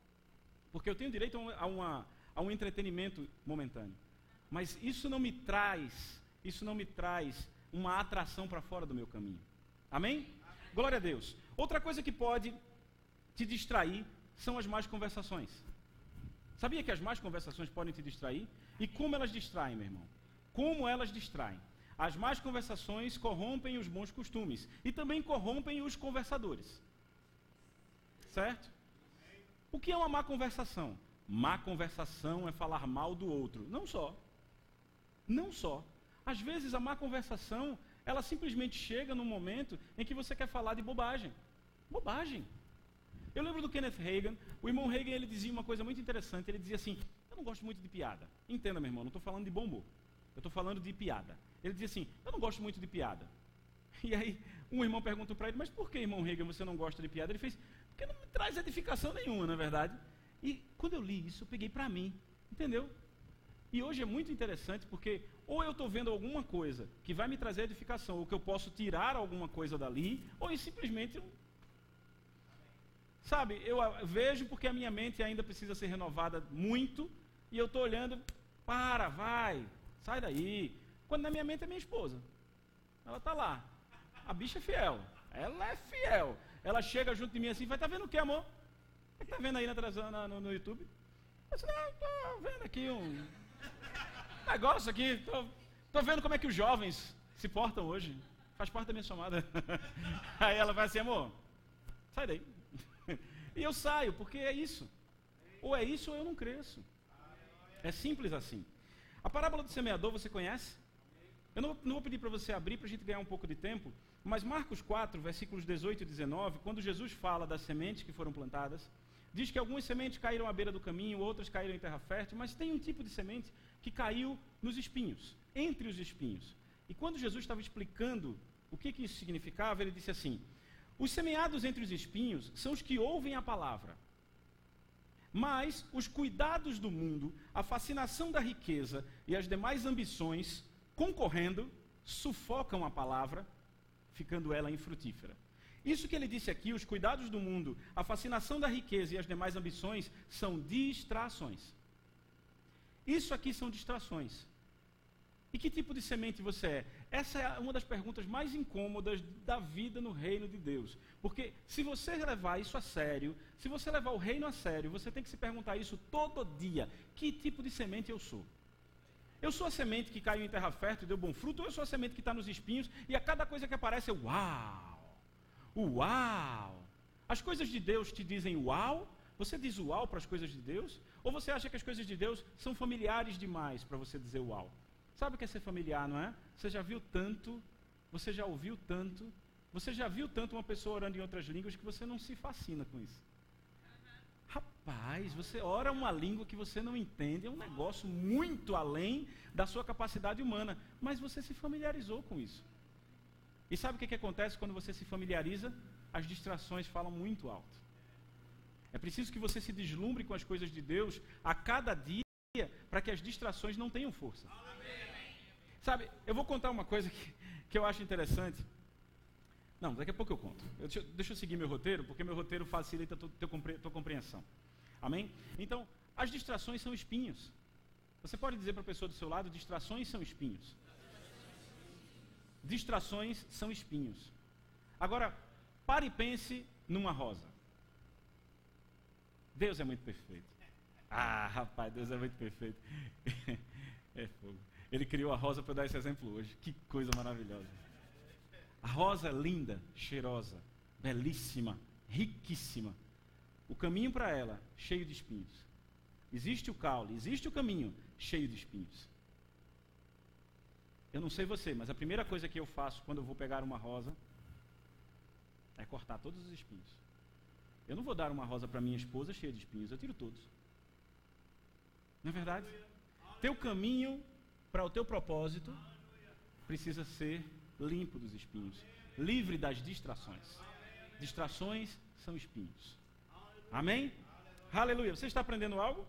Porque eu tenho direito a um entretenimento momentâneo. Mas isso não me traz uma atração para fora do meu caminho. Amém? Glória a Deus. Outra coisa que pode te distrair são as más conversações. Sabia que as más conversações podem te distrair? E como elas distraem, meu irmão? Como elas distraem? As más conversações corrompem os bons costumes e também corrompem os conversadores. Certo? O que é uma má conversação? Má conversação é falar mal do outro. Não só. Às vezes a má conversação, ela simplesmente chega num momento em que você quer falar de bobagem. Bobagem. Eu lembro do Kenneth Hagin. O irmão Hagin, ele dizia uma coisa muito interessante. Ele dizia assim, eu não gosto muito de piada. Entenda, meu irmão, não estou falando de bom humor. Eu estou falando de piada. Ele dizia assim, eu não gosto muito de piada. E aí, um irmão perguntou para ele, mas por que, irmão Hagin, você não gosta de piada? Ele fez, porque não me traz edificação nenhuma, na verdade. E quando eu li isso, eu peguei para mim. Entendeu? E hoje é muito interessante, porque ou eu estou vendo alguma coisa que vai me trazer edificação, ou que eu posso tirar alguma coisa dali, ou eu simplesmente... Sabe, eu vejo porque a minha mente ainda precisa ser renovada muito, e eu estou olhando, vai, sai daí. Quando na minha mente é minha esposa. Ela está lá. A bicha é fiel. Ela é fiel. Ela chega junto de mim assim, vai, tá vendo o que, amor? O que está vendo aí no YouTube? Eu disse, não, estou vendo aqui um negócio aqui, estou vendo como é que os jovens se portam hoje. Faz parte da minha chamada. Aí ela vai assim, amor, sai daí. E eu saio, porque é isso. Ou é isso ou eu não cresço. É simples assim. A parábola do semeador você conhece? Eu não vou pedir para você abrir para a gente ganhar um pouco de tempo, mas Marcos 4, versículos 18 e 19, quando Jesus fala das sementes que foram plantadas, diz que algumas sementes caíram à beira do caminho, outras caíram em terra fértil, mas tem um tipo de semente que caiu nos espinhos, entre os espinhos. E quando Jesus estava explicando o que isso significava, ele disse assim, os semeados entre os espinhos são os que ouvem a palavra. Mas os cuidados do mundo, a fascinação da riqueza e as demais ambições, concorrendo, sufocam a palavra, ficando ela infrutífera. Isso que ele disse aqui, os cuidados do mundo, a fascinação da riqueza e as demais ambições, são distrações. Isso aqui são distrações. E que tipo de semente você é? Essa é uma das perguntas mais incômodas da vida no reino de Deus. Porque se você levar isso a sério, se você levar o reino a sério, você tem que se perguntar isso todo dia. Que tipo de semente eu sou? Eu sou a semente que caiu em terra fértil e deu bom fruto, ou eu sou a semente que está nos espinhos e a cada coisa que aparece eu, uau! Uau! As coisas de Deus te dizem uau? Você diz uau para as coisas de Deus? Ou você acha que as coisas de Deus são familiares demais para você dizer uau? Sabe o que é ser familiar, não é? Você já viu tanto, você já ouviu tanto, você já viu tanto uma pessoa orando em outras línguas que você não se fascina com isso. Rapaz, você ora uma língua que você não entende, é um negócio muito além da sua capacidade humana, mas você se familiarizou com isso. E sabe o que acontece quando você se familiariza? As distrações falam muito alto. É preciso que você se deslumbre com as coisas de Deus a cada dia para que as distrações não tenham força. Sabe, eu vou contar uma coisa que eu acho interessante. Não, daqui a pouco eu conto. Deixa eu seguir meu roteiro, porque meu roteiro facilita a tua compreensão. Amém? Então, as distrações são espinhos. Você pode dizer para a pessoa do seu lado, distrações são espinhos. Distrações são espinhos. Agora, pare e pense numa rosa. Deus é muito perfeito. Ah, rapaz, Deus é muito perfeito. É fogo. Ele criou a rosa para eu dar esse exemplo hoje. Que coisa maravilhosa. A rosa é linda, cheirosa, belíssima, riquíssima. O caminho para ela, cheio de espinhos. Existe o caule, existe o caminho, cheio de espinhos. Eu não sei você, mas a primeira coisa que eu faço quando eu vou pegar uma rosa é cortar todos os espinhos. Eu não vou dar uma rosa para minha esposa cheia de espinhos, eu tiro todos. Não é verdade? Teu caminho para o teu propósito precisa ser limpo dos espinhos, livre das distrações. Distrações são espinhos. Amém? Aleluia. Você está aprendendo algo?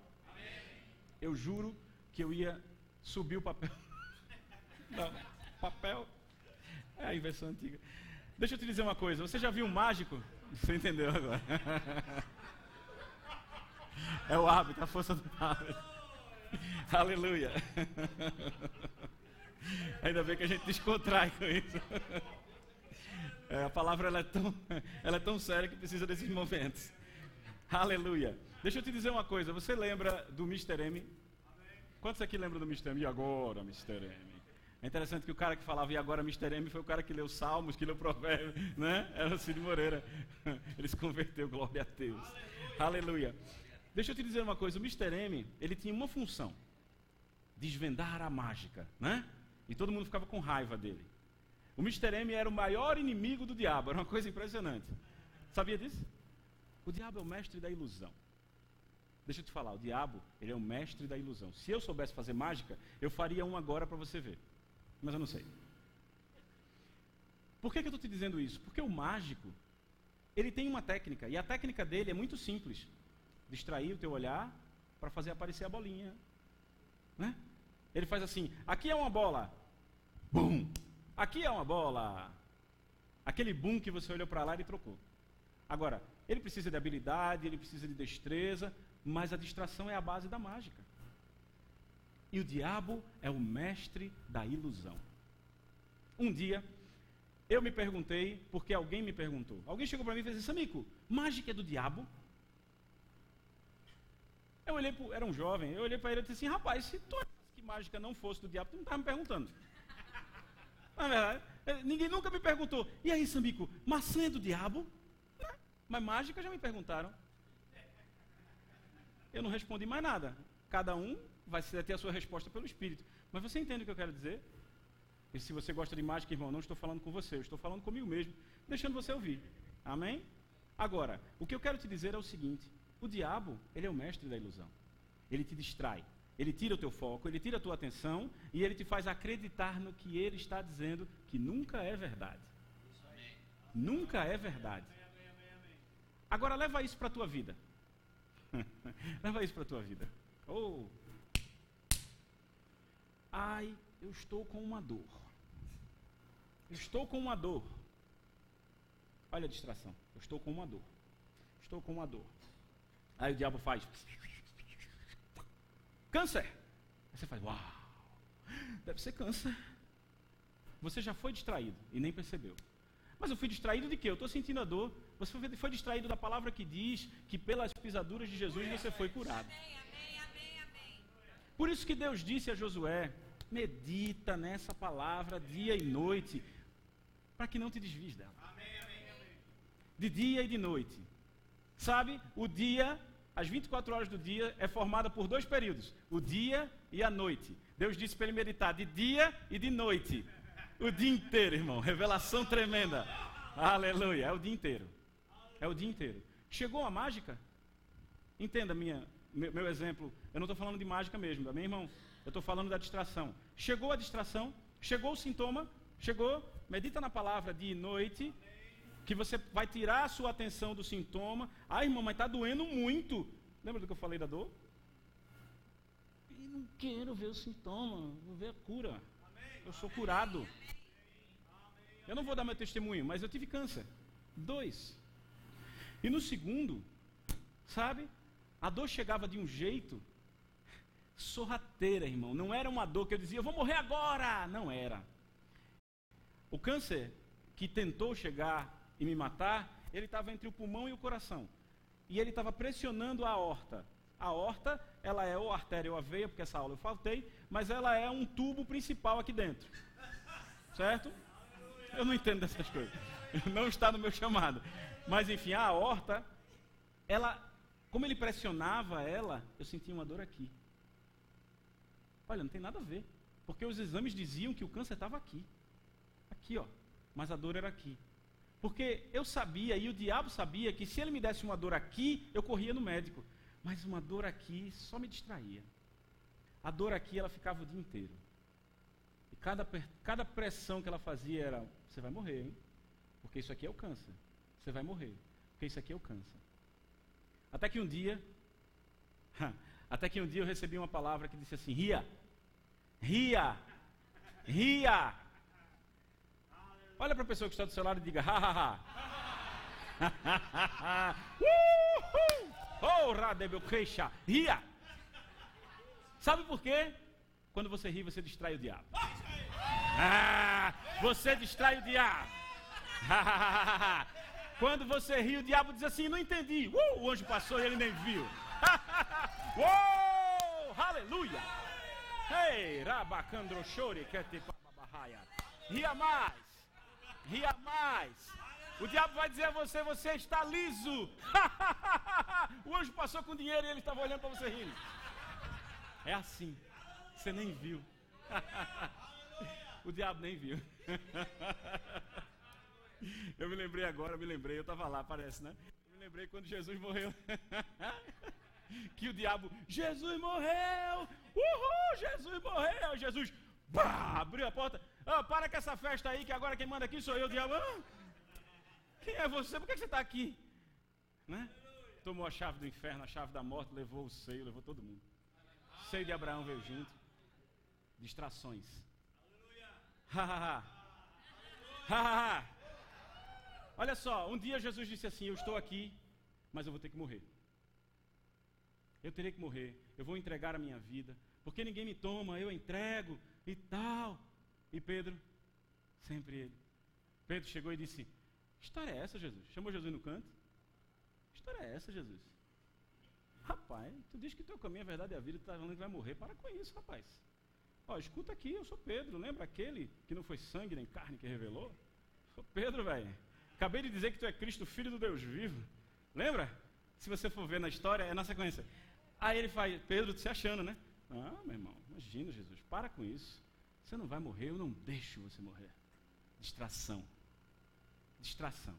Eu juro que eu ia subir o papel. Não, papel é a inversão antiga. Deixa eu te dizer uma coisa. Você já viu um mágico? Você entendeu agora? É o hábito, a força do hábito. Aleluia. Ainda bem que a gente descontrai com isso. A palavra ela é tão séria que precisa desses momentos. Aleluia. Deixa eu te dizer uma coisa. Você lembra do Mr. M? Quantos aqui lembram do Mr. M? E agora, Mr. M? É interessante que o cara que falava e agora Mr. M foi o cara que leu Salmos, que leu Provérbios, né? Era o Cid Moreira. Ele se converteu, glória a Deus. Aleluia. Deixa eu te dizer uma coisa. O Mr. M, ele tinha uma função. Desvendar a mágica, né? E todo mundo ficava com raiva dele. O Mr. M era o maior inimigo do diabo. Era uma coisa impressionante. Sabia disso? O diabo é o mestre da ilusão. Deixa eu te falar, o diabo, ele é o mestre da ilusão. Se eu soubesse fazer mágica, eu faria um agora para você ver. Mas eu não sei. Por que eu estou te dizendo isso? Porque o mágico, ele tem uma técnica. E a técnica dele é muito simples. Distrair o teu olhar para fazer aparecer a bolinha. Né? Ele faz assim, aqui é uma bola. Bum! Aqui é uma bola. Aquele boom que você olhou para lá e trocou. Agora, ele precisa de habilidade, ele precisa de destreza, mas a distração é a base da mágica. E o diabo é o mestre da ilusão. Um dia, eu me perguntei, porque alguém me perguntou. Alguém chegou para mim e fez assim, Samico, mágica é do diabo? Eu olhei, era um jovem, eu olhei para ele e disse assim, rapaz, se tu achasse que mágica não fosse do diabo, tu não estava me perguntando. Na verdade, ninguém nunca me perguntou, e aí, Samico, maçã é do diabo? Não, mas mágica já me perguntaram. Eu não respondi mais nada. Cada um vai ter a sua resposta pelo Espírito. Mas você entende o que eu quero dizer? E se você gosta de mágica, irmão, não estou falando com você, eu estou falando comigo mesmo, deixando você ouvir. Amém? Agora, o que eu quero te dizer é o seguinte, o diabo, ele é o mestre da ilusão. Ele te distrai, ele tira o teu foco, ele tira a tua atenção e ele te faz acreditar no que ele está dizendo, que nunca é verdade. Nunca é verdade. Agora, leva isso para a tua vida. Leva isso para a tua vida. Oh. Ai, eu estou com uma dor. Eu estou com uma dor. Olha a distração. Eu estou com uma dor. Estou com uma dor. Aí o diabo faz câncer. Aí você faz, uau, deve ser câncer. Você já foi distraído e nem percebeu. Mas eu fui distraído de quê? Eu estou sentindo a dor. Você foi distraído da palavra que diz que pelas pisaduras de Jesus você foi curado. Por isso que Deus disse a Josué, medita nessa palavra dia e noite, para que não te desvies dela. De dia e de noite. Sabe, o dia, as 24 horas do dia é formada por 2 períodos, o dia e a noite. Deus disse para ele meditar de dia e de noite. O dia inteiro, irmão, revelação tremenda. Aleluia, é o dia inteiro. É o dia inteiro. Chegou a mágica? Entenda meu exemplo, eu não estou falando de mágica mesmo, amém, irmão? Eu estou falando da distração. Chegou a distração, chegou o sintoma, chegou, medita na palavra dia e noite, que você vai tirar a sua atenção do sintoma. Ah, irmão, mas está doendo muito. Lembra do que eu falei da dor? Eu não quero ver o sintoma, vou ver a cura. Eu sou curado. Eu não vou dar meu testemunho, mas eu tive câncer. 2. E no segundo, sabe, a dor chegava de um jeito sorrateira, irmão. Não era uma dor que eu dizia, eu vou morrer agora. Não era. O câncer que tentou chegar e me matar, ele estava entre o pulmão e o coração. E ele estava pressionando a aorta. A aorta, ela é ou artéria ou a veia, porque essa aula eu faltei, mas ela é um tubo principal aqui dentro. Certo? Eu não entendo dessas coisas. Não está no meu chamado. Mas enfim, a aorta, ela, como ele pressionava ela, eu sentia uma dor aqui. Olha, não tem nada a ver. Porque os exames diziam que o câncer estava aqui. Aqui, ó. Mas a dor era aqui. Porque eu sabia, e o diabo sabia, que se ele me desse uma dor aqui, eu corria no médico. Mas uma dor aqui só me distraía. A dor aqui, ela ficava o dia inteiro. E cada pressão que ela fazia era, você vai morrer, hein? Porque isso aqui é o câncer. Você vai morrer, porque isso aqui é o câncer. Até que um dia eu recebi uma palavra que disse assim, ria, ria, ria. Olha para a pessoa que está do seu lado e diga, ha, ha, ha. Oh, radebeuqueixa, ria. Sabe por quê? Quando você ri, você distrai o diabo. Você distrai o diabo. Quando você ri, o diabo diz assim, não entendi. O anjo passou e ele nem viu. Aleluia. Ei, rabacandro chore, ketepabahaya. Ria mais. Ria mais. O diabo vai dizer a você, você está liso. O anjo passou com dinheiro e ele estava olhando para você rindo. É assim. Você nem viu. O diabo nem viu. Eu me lembrei agora, eu estava lá, parece, né? Eu me lembrei quando Jesus morreu. Que o diabo, Jesus morreu! Uhul, Jesus morreu! Jesus, abriu a porta. Para com essa festa aí, que agora quem manda aqui sou eu, o diabo. Quem é você? Por que você está aqui? Né? Tomou a chave do inferno, a chave da morte, levou o seio, levou todo mundo. O seio de Abraão veio junto. Distrações. Olha só, um dia Jesus disse assim, eu estou aqui, mas eu vou ter que morrer. Eu terei que morrer, eu vou entregar a minha vida, porque ninguém me toma, eu entrego e tal. E Pedro, sempre ele. Pedro chegou e disse, que história é essa, Jesus? Chamou Jesus no canto. Que história é essa, Jesus? Rapaz, tu diz que teu caminho é a verdade e a vida, tu está falando que vai morrer, para com isso, rapaz. Ó, escuta aqui, eu sou Pedro, lembra aquele que não foi sangue nem carne que revelou? Sou Pedro, velho. Acabei de dizer que tu é Cristo, filho do Deus vivo. Lembra? Se você for ver na história, é na sequência. Aí ele faz, Pedro se achando, né? Meu irmão, imagina, Jesus, para com isso. Você não vai morrer, eu não deixo você morrer. Distração. Distração.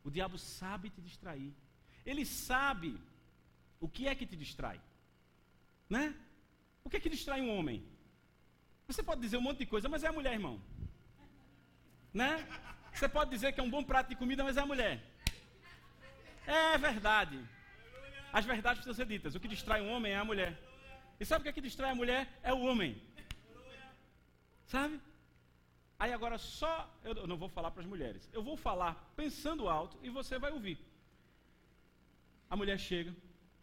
O diabo sabe te distrair. Ele sabe o que é que te distrai. Né? O que é que distrai um homem? Você pode dizer um monte de coisa, mas é a mulher, irmão. Né? Você pode dizer que é um bom prato de comida, mas é a mulher. É verdade. As verdades precisam ser ditas. O que distrai um homem é a mulher. E sabe o que é que distrai a mulher? É o homem. Sabe? Aí agora eu não vou falar para as mulheres. Eu vou falar pensando alto e você vai ouvir. A mulher chega,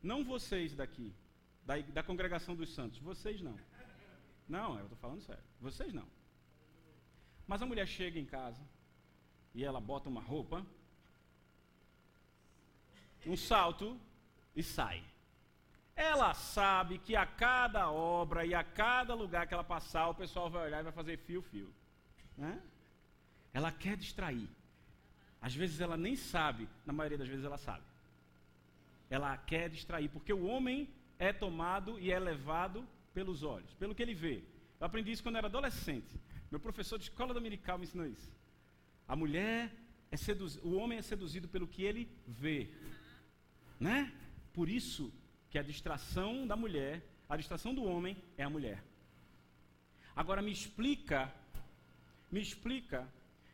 não vocês daqui, da congregação dos santos, vocês não. Não, eu estou falando sério. Vocês não. Mas a mulher chega em casa e ela bota uma roupa, um salto e sai. Ela sabe que a cada obra e a cada lugar que ela passar, o pessoal vai olhar e vai fazer fio-fio. Né? Ela quer distrair. Às vezes ela nem sabe, na maioria das vezes ela sabe. Ela quer distrair, porque o homem é tomado e é levado pelos olhos, pelo que ele vê. Eu aprendi isso quando eu era adolescente. Meu professor de escola dominical me ensinou isso. A mulher o homem é seduzido pelo que ele vê. Né? Por isso que a distração da mulher, a distração do homem é a mulher. Agora me explica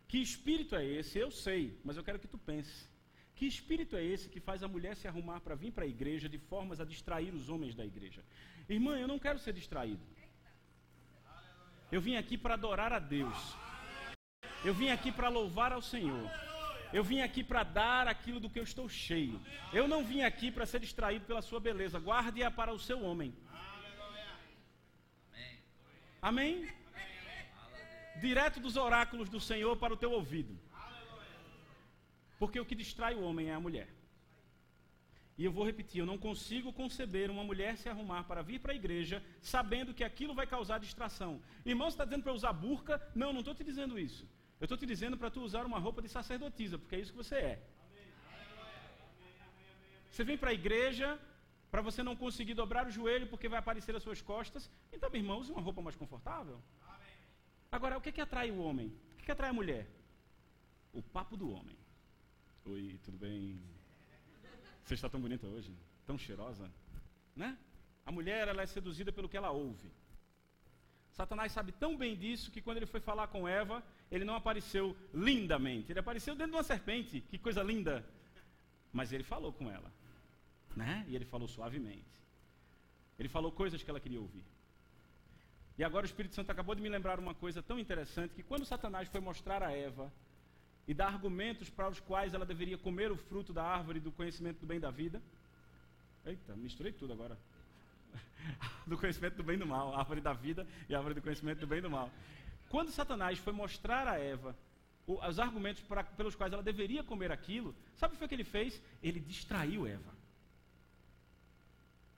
que espírito é esse? Eu sei, mas eu quero que tu pense. Que espírito é esse que faz a mulher se arrumar para vir para a igreja de formas a distrair os homens da igreja? Irmã, eu não quero ser distraído. Eu vim aqui para adorar a Deus. Eu vim aqui para louvar ao Senhor. Eu vim aqui para dar aquilo do que eu estou cheio. Eu não vim aqui para ser distraído pela sua beleza. Guarde-a para o seu homem. Amém? Direto dos oráculos do Senhor para o teu ouvido. Porque o que distrai o homem é a mulher. E eu vou repetir, eu não consigo conceber uma mulher se arrumar para vir para a igreja sabendo que aquilo vai causar distração. Irmão, você está dizendo para eu usar burca? Não, não estou te dizendo isso. Eu estou te dizendo para tu usar uma roupa de sacerdotisa, porque é isso que você é. Você vem para a igreja para você não conseguir dobrar o joelho porque vai aparecer as suas costas. Então, meu irmão, use uma roupa mais confortável. Agora, o que atrai o homem? O que atrai a mulher? O papo do homem. Oi, tudo bem? Você está tão bonita hoje, tão cheirosa, né? A mulher, ela é seduzida pelo que ela ouve. Satanás sabe tão bem disso que quando ele foi falar com Eva, ele não apareceu lindamente, ele apareceu dentro de uma serpente, que coisa linda. Mas ele falou com ela, né? E ele falou suavemente. Ele falou coisas que ela queria ouvir. E agora o Espírito Santo acabou de me lembrar uma coisa tão interessante, que quando Satanás foi mostrar a Eva e dar argumentos para os quais ela deveria comer o fruto da árvore do conhecimento do bem e da vida. Eita, misturei tudo agora. Do conhecimento do bem e do mal, a árvore da vida e a árvore do conhecimento do bem e do mal. Quando Satanás foi mostrar a Eva os argumentos pelos quais ela deveria comer aquilo, sabe o que foi que ele fez? Ele distraiu Eva.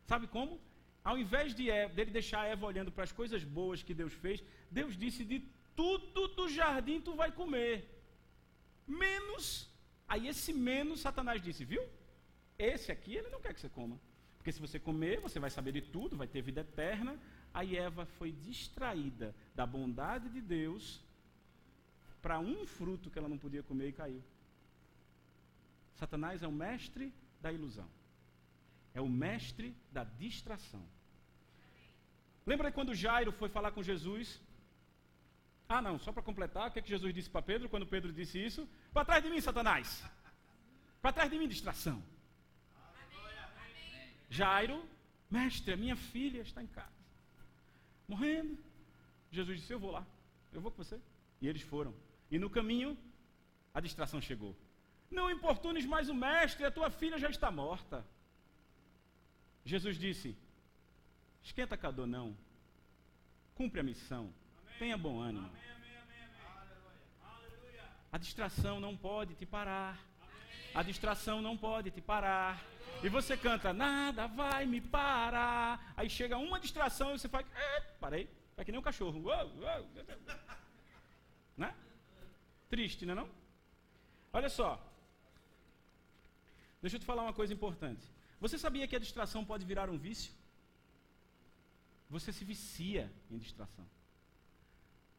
Sabe como? Ao invés dele deixar a Eva olhando para as coisas boas que Deus fez, Deus disse, de tudo do jardim tu vai comer. Menos, aí esse menos Satanás disse, viu? Esse aqui ele não quer que você coma. Porque se você comer, você vai saber de tudo, vai ter vida eterna. Aí Eva foi distraída da bondade de Deus para um fruto que ela não podia comer e caiu. Satanás é o mestre da ilusão. É o mestre da distração. Lembra quando Jairo foi falar com Jesus? Ah, não, só para completar, o que Jesus disse para Pedro, quando Pedro disse isso? Para trás de mim, Satanás. Para trás de mim, distração. Jairo, mestre, a minha filha está em casa, morrendo. Jesus disse, eu vou lá, eu vou com você. E eles foram. E no caminho, a distração chegou. Não importunes mais o mestre, a tua filha já está morta. Jesus disse, esquenta a dor não, cumpre a missão, tenha bom ânimo. A distração não pode te parar. A distração não pode te parar. E você canta, nada vai me parar. Aí chega uma distração e você faz, parei. É que nem um cachorro. Né? Triste, não é não? Olha só. Deixa eu te falar uma coisa importante. Você sabia que a distração pode virar um vício? Você se vicia em distração.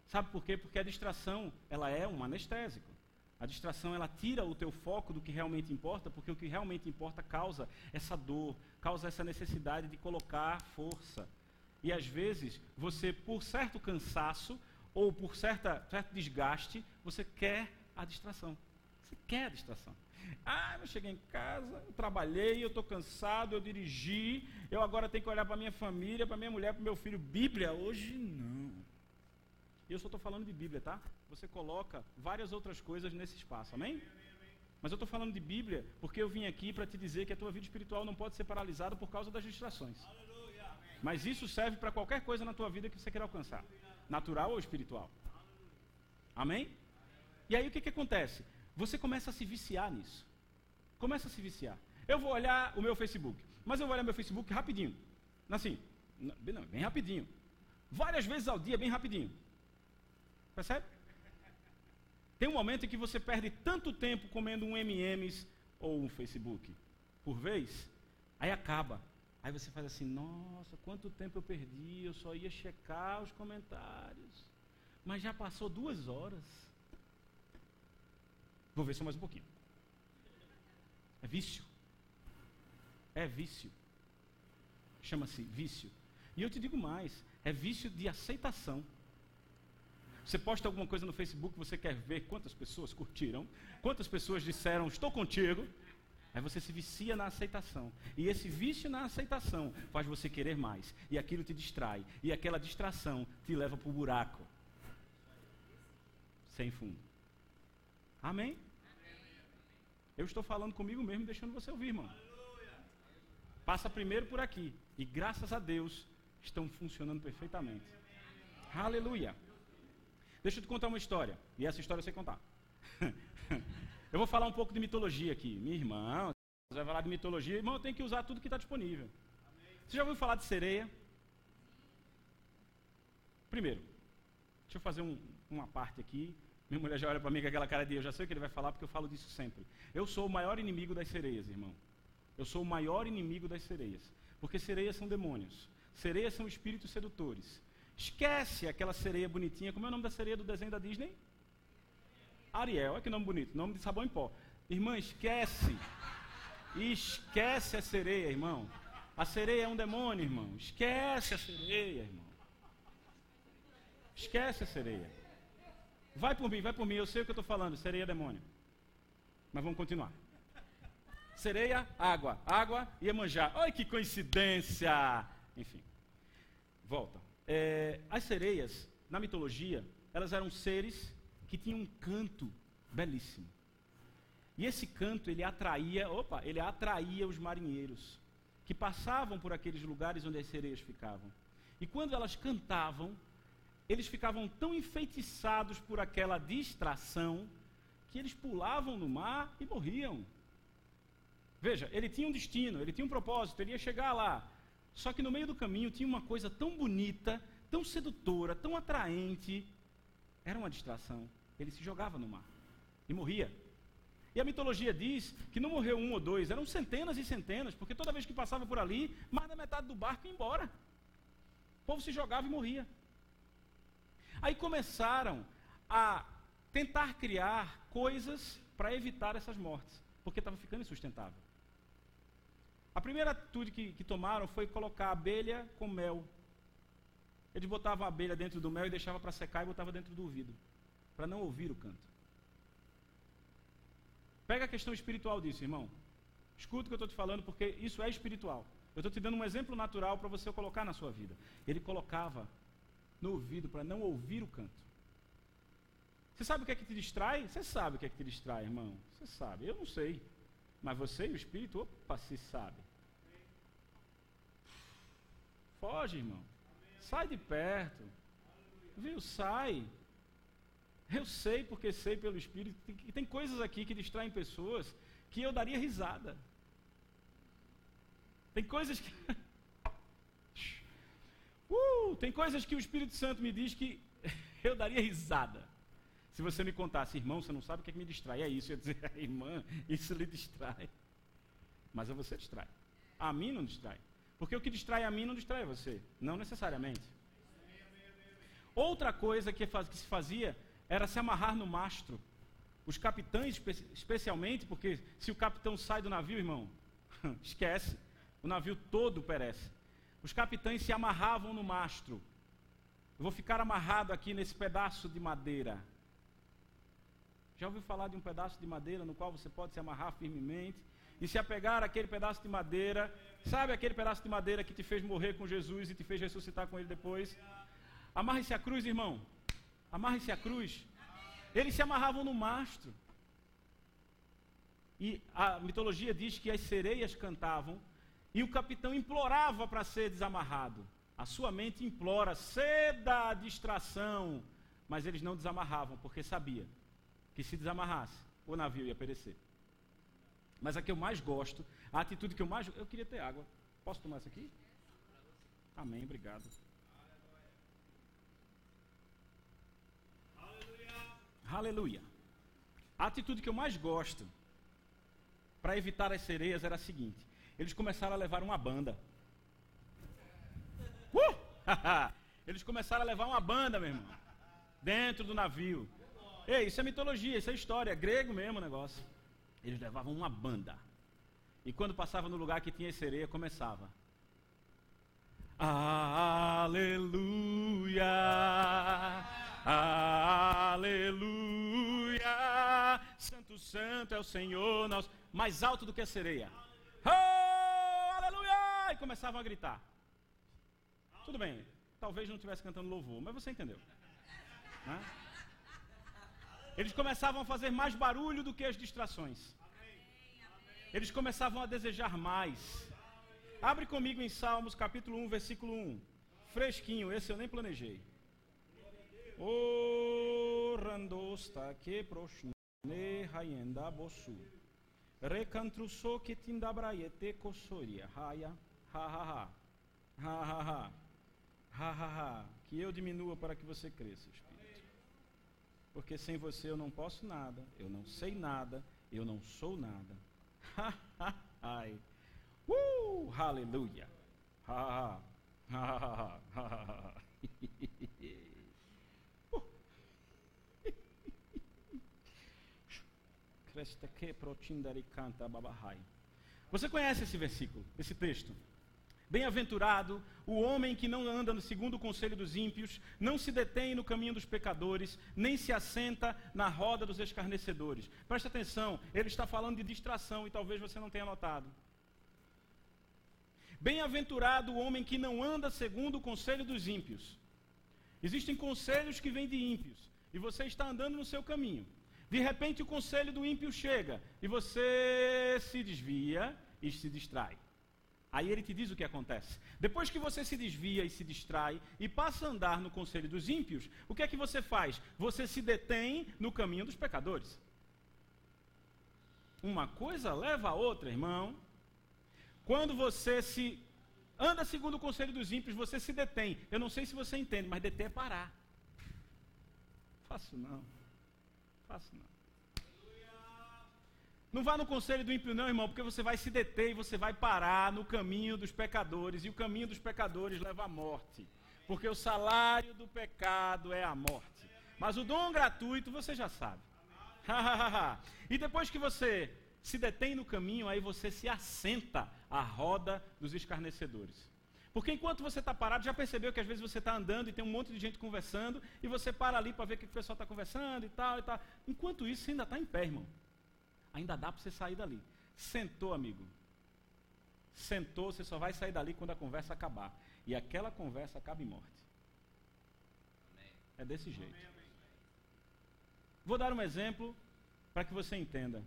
Sabe por quê? Porque a distração, ela é um anestésico. A distração, ela tira o teu foco do que realmente importa, porque o que realmente importa causa essa dor, causa essa necessidade de colocar força. E às vezes, você, por certo cansaço, ou por certo desgaste, você quer a distração. Você quer a distração. Ah, eu cheguei em casa, eu trabalhei, eu estou cansado, eu dirigi, eu agora tenho que olhar para minha família, para minha mulher, para o meu filho. Bíblia? Hoje não. E eu só estou falando de Bíblia, tá? Você coloca várias outras coisas nesse espaço, amém? Mas eu estou falando de Bíblia porque eu vim aqui para te dizer que a tua vida espiritual não pode ser paralisada por causa das distrações. Mas isso serve para qualquer coisa na tua vida que você queira alcançar, natural ou espiritual. Amém? E aí o que acontece? Você começa a se viciar nisso. Começa a se viciar. Eu vou olhar o meu Facebook, mas eu vou olhar meu Facebook rapidinho. Assim, não, bem rapidinho. Várias vezes ao dia, bem rapidinho. Percebe? Tem um momento em que você perde tanto tempo comendo um M&M's ou um Facebook por vez, aí acaba. Aí você faz assim, nossa, quanto tempo eu perdi, eu só ia checar os comentários. Mas já passou 2 horas. Vou ver só mais um pouquinho. É vício. É vício. Chama-se vício. E eu te digo mais, é vício de aceitação. Você posta alguma coisa no Facebook, você quer ver quantas pessoas curtiram, quantas pessoas disseram, estou contigo. Aí você se vicia na aceitação. E esse vício na aceitação faz você querer mais. E aquilo te distrai. E aquela distração te leva para o buraco. Sem fundo. Amém? Eu estou falando comigo mesmo, deixando você ouvir, irmão. Passa primeiro por aqui. E graças a Deus, estão funcionando perfeitamente. Aleluia. Deixa eu te contar uma história. E essa história eu sei contar. Eu vou falar um pouco de mitologia aqui. Minha irmã, você vai falar de mitologia. Irmão, eu tenho que usar tudo que está disponível. Você já ouviu falar de sereia? Primeiro, deixa eu fazer uma parte aqui. Minha mulher já olha para mim com aquela cara de eu já sei o que ele vai falar porque eu falo disso sempre. Eu sou o maior inimigo das sereias, irmão. Eu sou o maior inimigo das sereias. Porque sereias são demônios. Sereias são espíritos sedutores. Esquece aquela sereia bonitinha. Como é o nome da sereia do desenho da Disney? Ariel. Olha que nome bonito. Nome de sabão em pó. Irmã, esquece. Esquece a sereia, irmão. A sereia é um demônio, irmão. Esquece a sereia, irmão. Esquece a sereia. Vai por mim, eu sei o que eu estou falando, sereia é demônio. Mas vamos continuar. Sereia, água, Iemanjá. Olha que coincidência! Enfim, volta. As sereias, na mitologia, elas eram seres que tinham um canto belíssimo. E esse canto, ele atraía os marinheiros, que passavam por aqueles lugares onde as sereias ficavam. E quando elas cantavam, eles ficavam tão enfeitiçados por aquela distração que eles pulavam no mar e morriam. Veja, ele tinha um destino, ele tinha um propósito, ele ia chegar lá. Só que no meio do caminho tinha uma coisa tão bonita, tão sedutora, tão atraente. Era uma distração. Ele se jogava no mar e morria. E a mitologia diz que não morreu um ou dois, eram centenas e centenas, porque toda vez que passava por ali, mais da metade do barco ia embora. O povo se jogava e morria. Aí começaram a tentar criar coisas para evitar essas mortes, porque estava ficando insustentável. A primeira atitude que tomaram foi colocar abelha com mel. Eles botavam a abelha dentro do mel e deixavam para secar e botavam dentro do ouvido, para não ouvir o canto. Pega a questão espiritual disso, irmão. Escuta o que eu estou te falando, porque isso é espiritual. Eu estou te dando um exemplo natural para você colocar na sua vida. Ele colocava no ouvido para não ouvir o canto. Você sabe o que é que te distrai? Você sabe o que é que te distrai, irmão? Você sabe, eu não sei. Mas você e o Espírito, opa, se sabe. Foge, irmão. Sai de perto. Viu? Sai. Eu sei porque sei pelo Espírito. E tem coisas aqui que distraem pessoas que eu daria risada. Tem coisas que... tem coisas que o Espírito Santo me diz que eu daria risada. Se você me contasse, irmão, você não sabe o que é que me distrai. É isso, eu ia dizer, irmã, isso lhe distrai. Mas a você distrai. A mim não distrai. Porque o que distrai a mim não distrai a você. Não necessariamente. Outra coisa que se fazia era se amarrar no mastro. Os capitães, especialmente, porque se o capitão sai do navio, irmão, esquece, o navio todo perece. Os capitães se amarravam no mastro. Eu vou ficar amarrado aqui nesse pedaço de madeira. Já ouviu falar de um pedaço de madeira no qual você pode se amarrar firmemente e se apegar àquele pedaço de madeira? Sabe aquele pedaço de madeira que te fez morrer com Jesus e te fez ressuscitar com ele depois? Amarre-se à cruz, irmão. Amarre-se à cruz. Eles se amarravam no mastro. E a mitologia diz que as sereias cantavam e o capitão implorava para ser desamarrado. A sua mente implora, ceda a distração. Mas eles não desamarravam, porque sabia que se desamarrasse, o navio ia perecer. Mas a que eu mais gosto, a atitude que eu mais... Eu queria ter água. Posso tomar essa aqui? Amém, obrigado. Aleluia. A atitude que eu mais gosto para evitar as sereias era a seguinte: eles começaram a levar uma banda. Eles começaram a levar uma banda, meu irmão, dentro do navio. Ei, isso é mitologia, isso é história, é grego mesmo o negócio. Eles levavam uma banda. E quando passava no lugar que tinha sereia, começava: aleluia, aleluia, santo, santo é o Senhor nosso. Mais alto do que a sereia. Oh, aleluia! E começavam a gritar. Tudo bem, talvez não estivesse cantando louvor, mas você entendeu, né? Eles começavam a fazer mais barulho do que as distrações. Eles começavam a desejar mais. Abre comigo em Salmos capítulo 1, versículo 1. Fresquinho, esse eu nem planejei. O randosta que proshne hayenda bosu. Recantruso que tindabraiete kosoria. Haya, ha ha ha. Ha ha ha. Ha ha ha. Que eu diminua para que você cresça, Espírito. Porque sem você eu não posso nada, eu não sei nada, eu não sou nada. Ha ha ha. Aleluia. Ha ha ha. Ha ha ha. Você conhece esse versículo, esse texto? Bem-aventurado o homem que não anda segundo o conselho dos ímpios, não se detém no caminho dos pecadores, nem se assenta na roda dos escarnecedores. Presta atenção, ele está falando de distração e talvez você não tenha notado. Bem-aventurado o homem que não anda segundo o conselho dos ímpios. Existem conselhos que vêm de ímpios e você está andando no seu caminho. De repente o conselho do ímpio chega e você se desvia e se distrai. Aí ele te diz o que acontece. Depois que você se desvia e se distrai e passa a andar no conselho dos ímpios, o que é que você faz? Você se detém no caminho dos pecadores. Uma coisa leva a outra, irmão. Quando você se anda segundo o conselho dos ímpios, você se detém. Eu não sei se você entende, mas deter é parar. Fácil não. Fácil não. Não vá no conselho do ímpio não, irmão, porque você vai se deter e você vai parar no caminho dos pecadores, e o caminho dos pecadores leva à morte, porque o salário do pecado é a morte, mas o dom gratuito você já sabe. E depois que você se detém no caminho, aí você se assenta à roda dos escarnecedores. Porque enquanto você está parado, já percebeu que às vezes você está andando e tem um monte de gente conversando, e você para ali para ver o que o pessoal está conversando e tal e tal. Enquanto isso, você ainda está em pé, irmão. Ainda dá para você sair dali. Sentou, amigo. Sentou, você só vai sair dali quando a conversa acabar. E aquela conversa acaba em morte. É desse jeito. Vou dar um exemplo para que você entenda.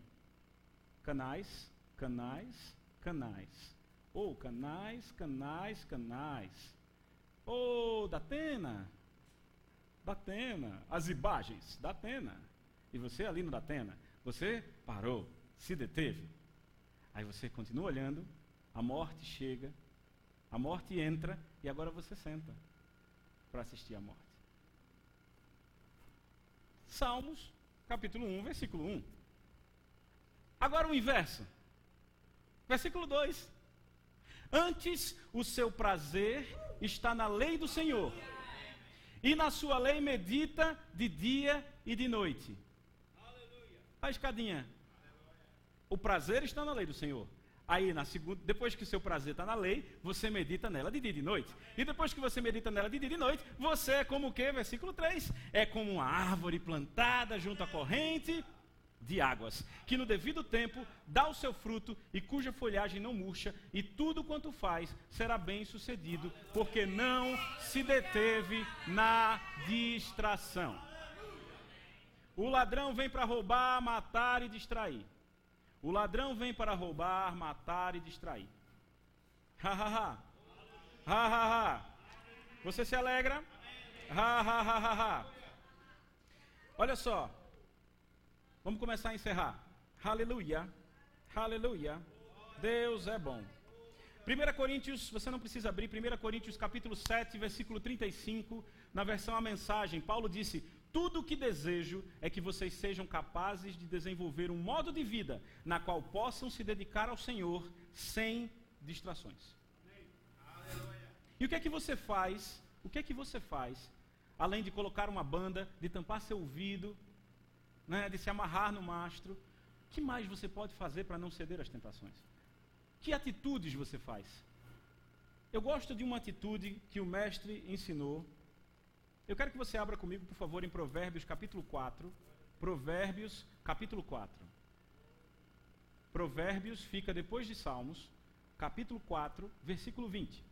Canais, canais, canais. Ou canais, canais, canais. Ou Datena. Datena. As imagens, Datena. E você ali no Datena. Você parou, se deteve. Aí você continua olhando, a morte chega, a morte entra e agora você senta para assistir a morte. Salmos, capítulo 1, versículo 1. Agora o inverso. Versículo 2. Antes o seu prazer está na lei do Senhor, e na sua lei medita de dia e de noite. A escadinha. O prazer está na lei do Senhor. Aí, depois que o seu prazer está na lei, você medita nela de dia e de noite. E depois que você medita nela de dia e de noite, você é como o quê? Versículo 3. É como uma árvore plantada junto à corrente de águas, que no devido tempo dá o seu fruto e cuja folhagem não murcha, e tudo quanto faz será bem sucedido, porque não se deteve na distração. O ladrão vem para roubar, matar e distrair. O ladrão vem para roubar, matar e distrair. Ha ha ha. Ha ha ha. Você se alegra? Ha ha ha ha ha. Olha só. Vamos começar a encerrar. Aleluia. Aleluia. Deus é bom. 1 Coríntios, você não precisa abrir, 1 Coríntios capítulo 7, versículo 35, na versão A Mensagem, Paulo disse: tudo o que desejo é que vocês sejam capazes de desenvolver um modo de vida na qual possam se dedicar ao Senhor sem distrações. E o que é que você faz? O que é que você faz, além de colocar uma banda, de tampar seu ouvido, né, de se amarrar no mastro? O que mais você pode fazer para não ceder às tentações? Que atitudes você faz? Eu gosto de uma atitude que o mestre ensinou. Eu quero que você abra comigo, por favor, em Provérbios capítulo 4. Provérbios capítulo 4. Provérbios fica depois de Salmos, capítulo 4, versículo 20.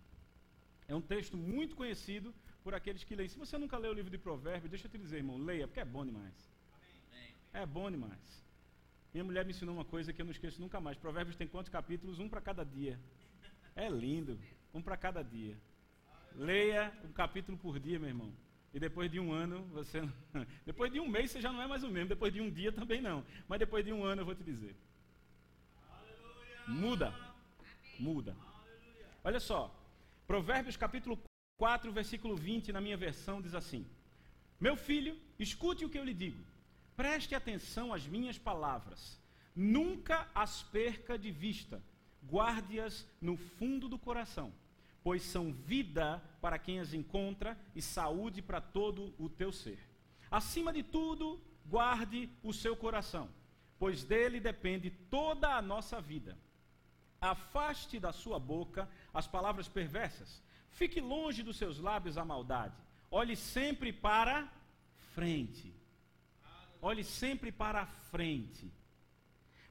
É um texto muito conhecido por aqueles que leem. Se você nunca leu o livro de Provérbios, deixa eu te dizer, irmão, leia, porque é bom demais. Amém. É bom demais. Minha mulher me ensinou uma coisa que eu não esqueço nunca mais. Provérbios tem quantos capítulos? Um para cada dia. É lindo. Um para cada dia. Leia um capítulo por dia, meu irmão. E depois de um ano, você... Depois de um mês, você já não é mais o mesmo. Depois de um dia também não. Mas depois de um ano, eu vou te dizer. Muda. Muda. Olha só. Provérbios capítulo 4, versículo 20, na minha versão, diz assim: Meu filho, escute o que eu lhe digo. Preste atenção às minhas palavras. Nunca as perca de vista. Guarde-as no fundo do coração, pois são vida para quem as encontra e saúde para todo o teu ser. Acima de tudo, guarde o seu coração, pois dele depende toda a nossa vida. Afaste da sua boca as palavras perversas. Fique longe dos seus lábios a maldade. Olhe sempre para frente. Olhe sempre para a frente.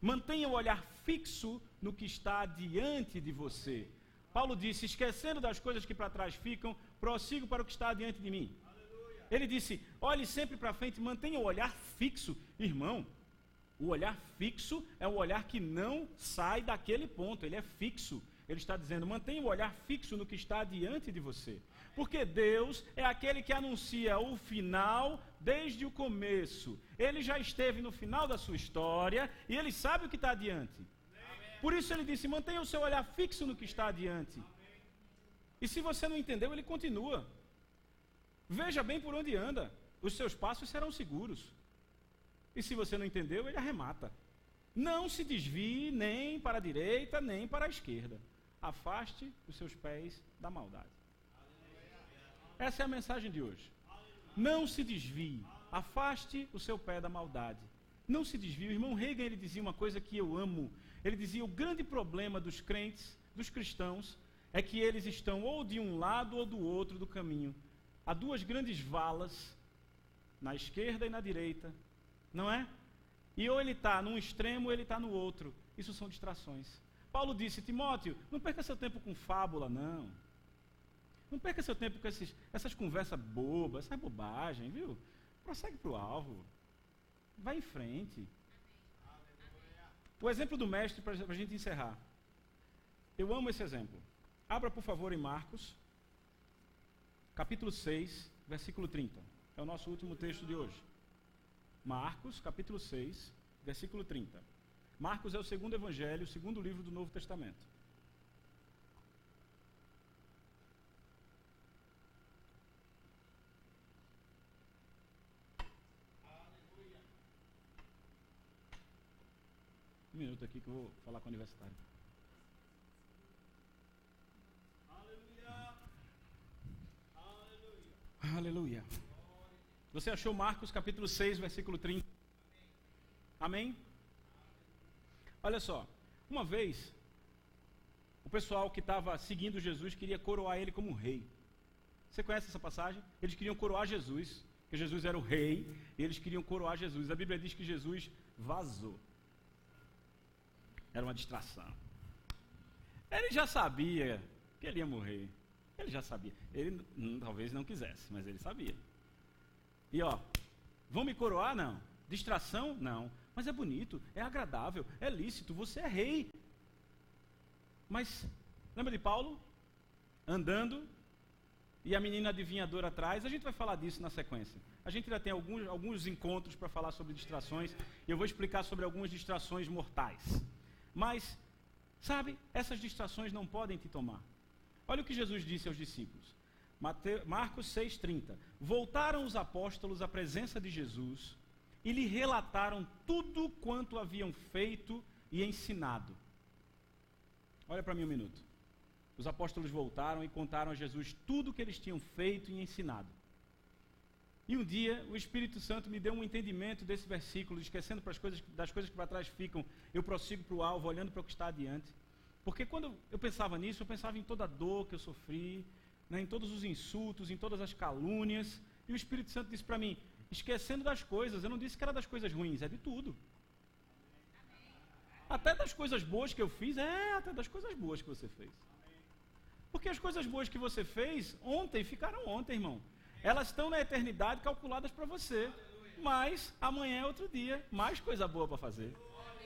Mantenha o olhar fixo no que está diante de você. Paulo disse, esquecendo das coisas que para trás ficam, prossigo para o que está diante de mim. Aleluia. Ele disse, olhe sempre para frente, mantenha o olhar fixo. Irmão, o olhar fixo é um olhar que não sai daquele ponto, ele é fixo. Ele está dizendo, mantenha o olhar fixo no que está diante de você. Porque Deus é aquele que anuncia o final desde o começo. Ele já esteve no final da sua história e ele sabe o que está adiante. Por isso ele disse, mantenha o seu olhar fixo no que está adiante. E se você não entendeu, ele continua. Veja bem por onde anda. Os seus passos serão seguros. E se você não entendeu, ele arremata. Não se desvie nem para a direita, nem para a esquerda. Afaste os seus pés da maldade. Essa é a mensagem de hoje. Não se desvie. Afaste o seu pé da maldade. Não se desvie. O irmão Reagan, ele dizia uma coisa que eu amo. Ele dizia, o grande problema dos crentes, dos cristãos, é que eles estão ou de um lado ou do outro do caminho. Há duas grandes valas, na esquerda e na direita, não é? E ou ele está num extremo ou ele está no outro. Isso são distrações. Paulo disse, Timóteo, não perca seu tempo com fábula, não. Não perca seu tempo com essas conversas bobas, essa bobagem, viu? Prossegue para o alvo. Vai em frente. O exemplo do mestre, para a gente encerrar. Eu amo esse exemplo. Abra, por favor, em Marcos, capítulo 6, versículo 30. É o nosso último texto de hoje. Marcos, capítulo 6, versículo 30. Marcos é o segundo evangelho, o segundo livro do Novo Testamento. Um minuto aqui que eu vou falar com o universitário. Aleluia. Aleluia. Aleluia. Você achou Marcos capítulo 6, versículo 30? Amém? Olha só, uma vez, o pessoal que estava seguindo Jesus queria coroar ele como rei. Você conhece essa passagem? Eles queriam coroar Jesus, porque Jesus era o rei, e eles queriam coroar Jesus. A Bíblia diz que Jesus vazou. Era uma distração. Ele já sabia que ele ia morrer. Ele já sabia. Ele talvez não quisesse, mas ele sabia. E ó, vão me coroar? Não. Distração? Não. Mas é bonito, é agradável, é lícito, você é rei. Mas, lembra de Paulo? Andando, e a menina adivinhadora atrás. A gente vai falar disso na sequência. A gente ainda tem alguns encontros para falar sobre distrações, e eu vou explicar sobre algumas distrações mortais. Mas, sabe, essas distrações não podem te tomar. Olha o que Jesus disse aos discípulos. Marcos 6,30. Voltaram os apóstolos à presença de Jesus e lhe relataram tudo quanto haviam feito e ensinado. Olha para mim um minuto. Os apóstolos voltaram e contaram a Jesus tudo o que eles tinham feito e ensinado. E um dia o Espírito Santo me deu um entendimento desse versículo, esquecendo das coisas que para trás ficam, eu prossigo para o alvo, olhando para o que está adiante. Porque quando eu pensava nisso, eu pensava em toda a dor que eu sofri, né, em todos os insultos, em todas as calúnias, e o Espírito Santo disse para mim, esquecendo das coisas, eu não disse que era das coisas ruins, é de tudo. Até das coisas boas que eu fiz, até das coisas boas que você fez. Porque as coisas boas que você fez ontem, ficaram ontem, irmão. Elas estão na eternidade calculadas para você. mas amanhã é outro dia, mais coisa boa para fazer.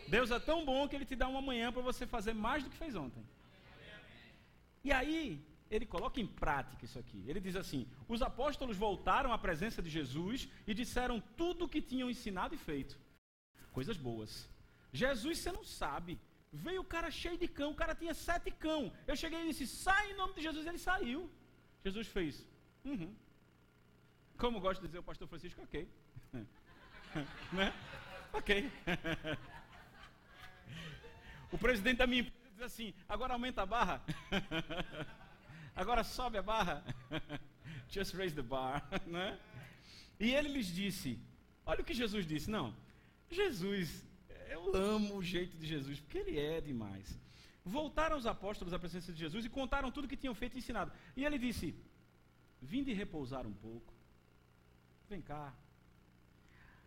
Deus é tão bom que Ele te dá uma manhã para você fazer mais do que fez ontem. E aí, Ele coloca em prática isso aqui. Ele diz assim: os apóstolos voltaram à presença de Jesus e disseram tudo o que tinham ensinado e feito. Coisas boas. Jesus, você não sabe. Veio o cara cheio de cão, o cara tinha 7 cão. Eu cheguei e disse: sai em nome de Jesus. Ele saiu. Jesus fez: como gosta de dizer o pastor Francisco, ok. Né? Ok. O presidente da minha empresa diz assim: agora aumenta a barra. Agora sobe a barra. Just raise the bar. Né? E ele lhes disse: olha o que Jesus disse. Não, Jesus, eu amo o jeito de Jesus, porque ele é demais. Voltaram os apóstolos à presença de Jesus e contaram tudo que tinham feito e ensinado. E ele disse: vinde repousar um pouco. Vem cá.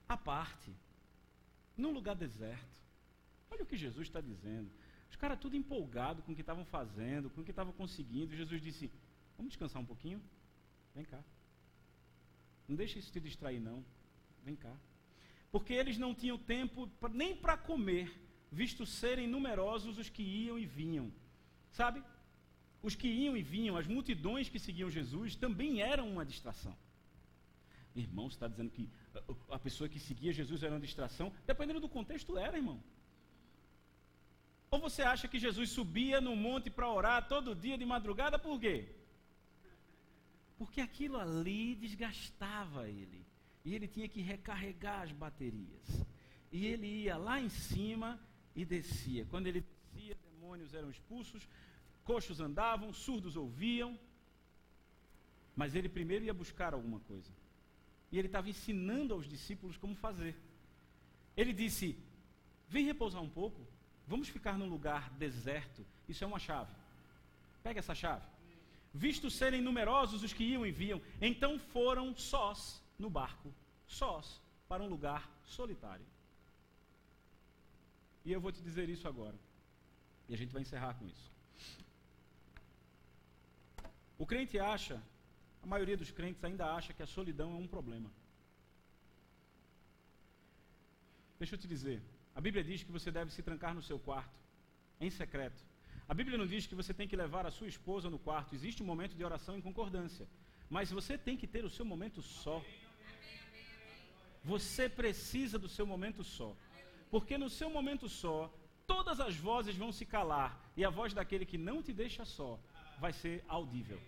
À parte, num lugar deserto. Olha o que Jesus está dizendo. Os caras tudo empolgados com o que estavam fazendo, com o que estavam conseguindo. Jesus disse: vamos descansar um pouquinho? Vem cá. Não deixa isso te distrair, não. Vem cá. Porque eles não tinham tempo nem para comer, visto serem numerosos os que iam e vinham. Sabe? Os que iam e vinham, as multidões que seguiam Jesus, também eram uma distração. Irmão, você está dizendo que a pessoa que seguia Jesus era uma distração? Dependendo do contexto, era, irmão. Ou você acha que Jesus subia no monte para orar todo dia de madrugada, por quê? Porque aquilo ali desgastava ele. E ele tinha que recarregar as baterias. E ele ia lá em cima e descia. Quando ele descia, demônios eram expulsos, coxos andavam, surdos ouviam. Mas ele primeiro ia buscar alguma coisa. E ele estava ensinando aos discípulos como fazer. Ele disse: vem repousar um pouco. Vamos ficar num lugar deserto. Isso é uma chave. Pega essa chave. Visto serem numerosos os que iam e vinham, então foram sós no barco, sós, para um lugar solitário. E eu vou te dizer isso agora. E a gente vai encerrar com isso. O crente acha, a maioria dos crentes ainda acha que a solidão é um problema. Deixa eu te dizer. A Bíblia diz que você deve se trancar no seu quarto, em secreto. A Bíblia não diz que você tem que levar a sua esposa no quarto. Existe um momento de oração em concordância. Mas você tem que ter o seu momento só. Você precisa do seu momento só. Porque no seu momento só, todas as vozes vão se calar. E a voz daquele que não te deixa só vai ser audível.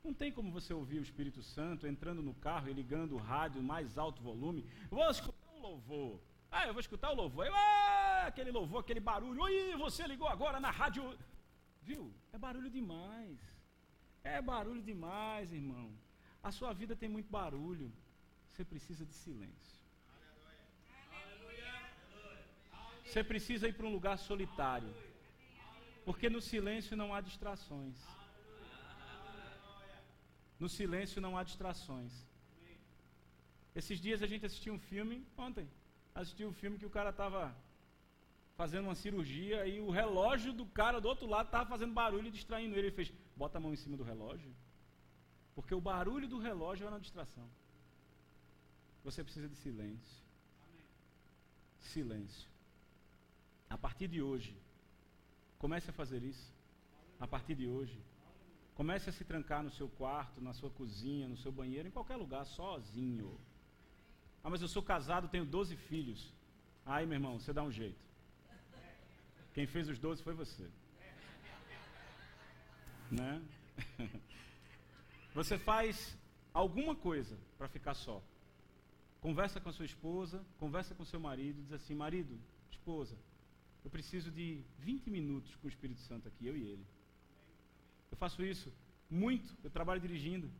Não tem como você ouvir o Espírito Santo entrando no carro e ligando o rádio mais alto volume. Vou escutar um louvor. Eu vou escutar o louvor. Aquele louvor, aquele barulho. Oi, você ligou agora na rádio. Viu? É barulho demais. É barulho demais, irmão. A sua vida tem muito barulho. Você precisa de silêncio. Você precisa ir para um lugar solitário. Porque no silêncio não há distrações. No silêncio não há distrações. Esses dias a gente assistiu um filme, ontem, assistiu um filme que o cara estava fazendo uma cirurgia e o relógio do cara do outro lado estava fazendo barulho e distraindo ele. Ele fez: bota a mão em cima do relógio. Porque o barulho do relógio é uma distração. Você precisa de silêncio. Silêncio. A partir de hoje, comece a fazer isso. A partir de hoje, comece a se trancar no seu quarto, na sua cozinha, no seu banheiro, em qualquer lugar, sozinho. Mas eu sou casado, tenho 12 filhos. Aí, meu irmão, você dá um jeito. Quem fez os 12 foi você. Né? Você faz alguma coisa para ficar só. Conversa com a sua esposa, conversa com seu marido, diz assim: marido, esposa, eu preciso de 20 minutos com o Espírito Santo aqui, eu e ele. Eu faço isso muito, eu trabalho dirigindo.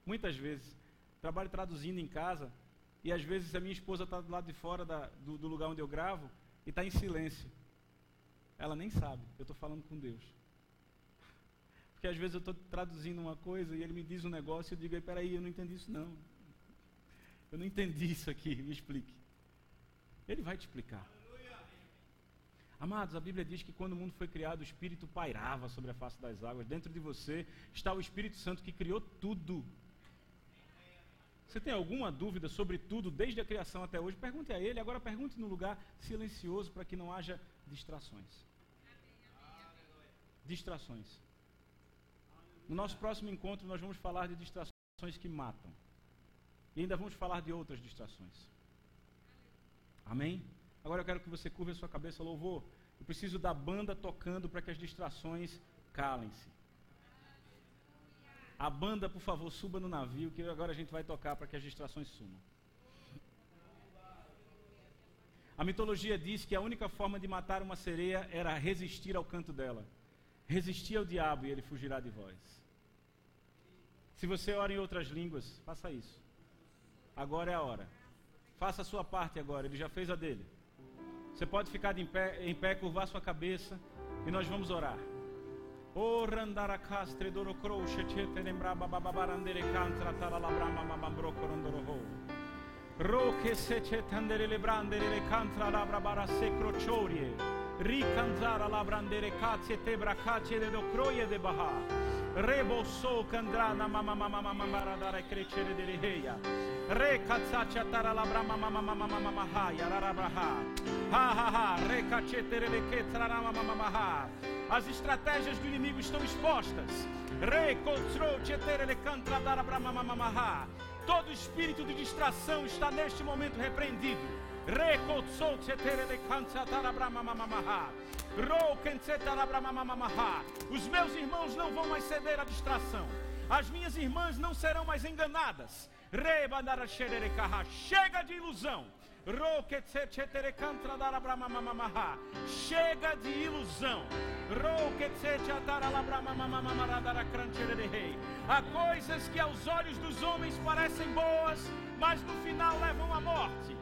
Muitas vezes. Trabalho traduzindo em casa. E às vezes a minha esposa está do lado de fora do lugar onde eu gravo e está em silêncio. Ela nem sabe, eu estou falando com Deus. Porque às vezes eu estou traduzindo uma coisa e ele me diz um negócio e eu digo: peraí, eu não entendi isso não. Eu não entendi isso aqui, me explique. Ele vai te explicar. Amados, a Bíblia diz que quando o mundo foi criado, o Espírito pairava sobre a face das águas. Dentro de você está o Espírito Santo que criou tudo. Você tem alguma dúvida sobre tudo, desde a criação até hoje? Pergunte a Ele. Agora pergunte no lugar silencioso para que não haja distrações. Distrações. No nosso próximo encontro nós vamos falar de distrações que matam. E ainda vamos falar de outras distrações. Amém? Agora eu quero que você curva a sua cabeça, louvor. Eu preciso da banda tocando para que as distrações calem-se. A banda, por favor, suba no navio, que agora a gente vai tocar para que as distrações sumam. A mitologia diz que a única forma de matar uma sereia era resistir ao canto dela. Resistir ao diabo e ele fugirá de vós. Se você ora em outras línguas, faça isso. Agora é a hora. Faça a sua parte agora, ele já fez a dele. Você pode ficar em pé, curvar sua cabeça e nós vamos orar. O randara castre doro croce chete lembra bababarandere cantra tala labrama mamambro corondoro. Roche se chetandere lebrandere le cantra labra bara secrochorie. Ricanzara labrandere cazie tebra cazie de docroie de baha. Rebo so candrana mamamamamamara dare crescere delle heia. Re cazzaccia tara labrama mamamamamamahaya rarabraha. Ha ha ha, re cacetere le chetra mamamamaha. As estratégias do inimigo estão expostas. Todo espírito de distração está neste momento repreendido. Os meus irmãos não vão mais ceder à distração. As minhas irmãs não serão mais enganadas. Chega de ilusão. Chega de ilusão. Há coisas que aos olhos dos homens parecem boas, mas no final levam à morte.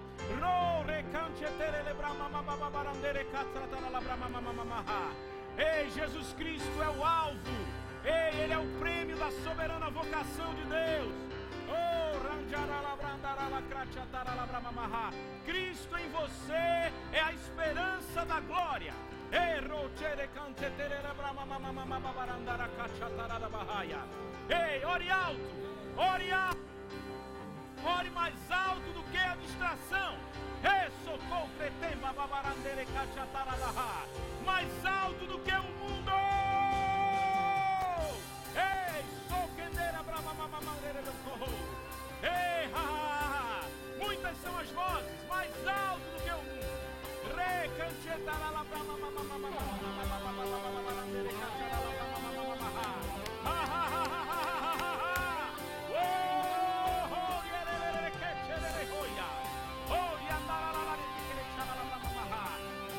Ei, Jesus Cristo é o alvo. Ei, Ele é o prêmio da soberana vocação de Deus. Cristo em você é a esperança da glória. Ei, ore alto, ore alto, ore mais alto do que a distração. Mais alto do que o mundo. Ei, ei, muitas são as vozes, mais alto do que o mundo.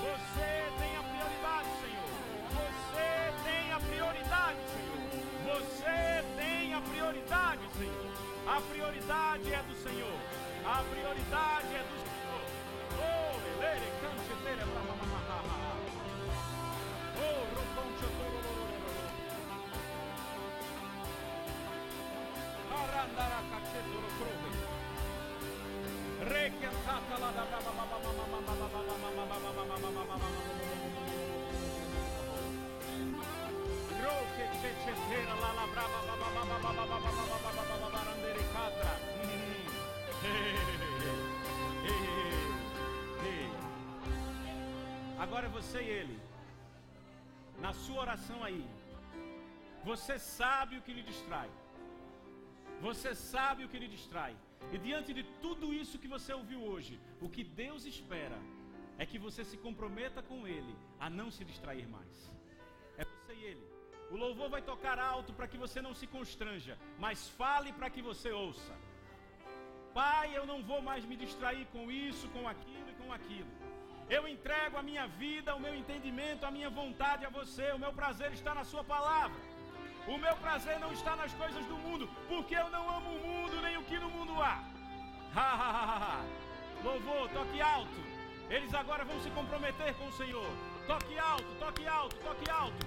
Você tem a prioridade, Senhor. Você tem a prioridade, Senhor. Você tem a prioridade, Senhor. A prioridade é do Senhor. A prioridade é do Senhor. Oh, lele, cante, tere, mamamamaha. Oh, roconcho, arandara, cacheto, rocrobe. Requentata, la da Roque, cecetera, la la brava, barandere, catra. Agora é você e ele. Na sua oração aí, você sabe o que lhe distrai. Você sabe o que lhe distrai. E diante de tudo isso que você ouviu hoje, o que Deus espera é que você se comprometa com Ele a não se distrair mais. É você e Ele. O louvor vai tocar alto para que você não se constranja, mas fale para que você ouça. Pai, eu não vou mais me distrair com isso, com aquilo e com aquilo. Eu entrego a minha vida, o meu entendimento, a minha vontade a você. O meu prazer está na sua palavra. O meu prazer não está nas coisas do mundo, porque eu não amo o mundo nem o que no mundo há. Louvor, toque alto. Eles agora vão se comprometer com o Senhor. Toque alto, toque alto, toque alto.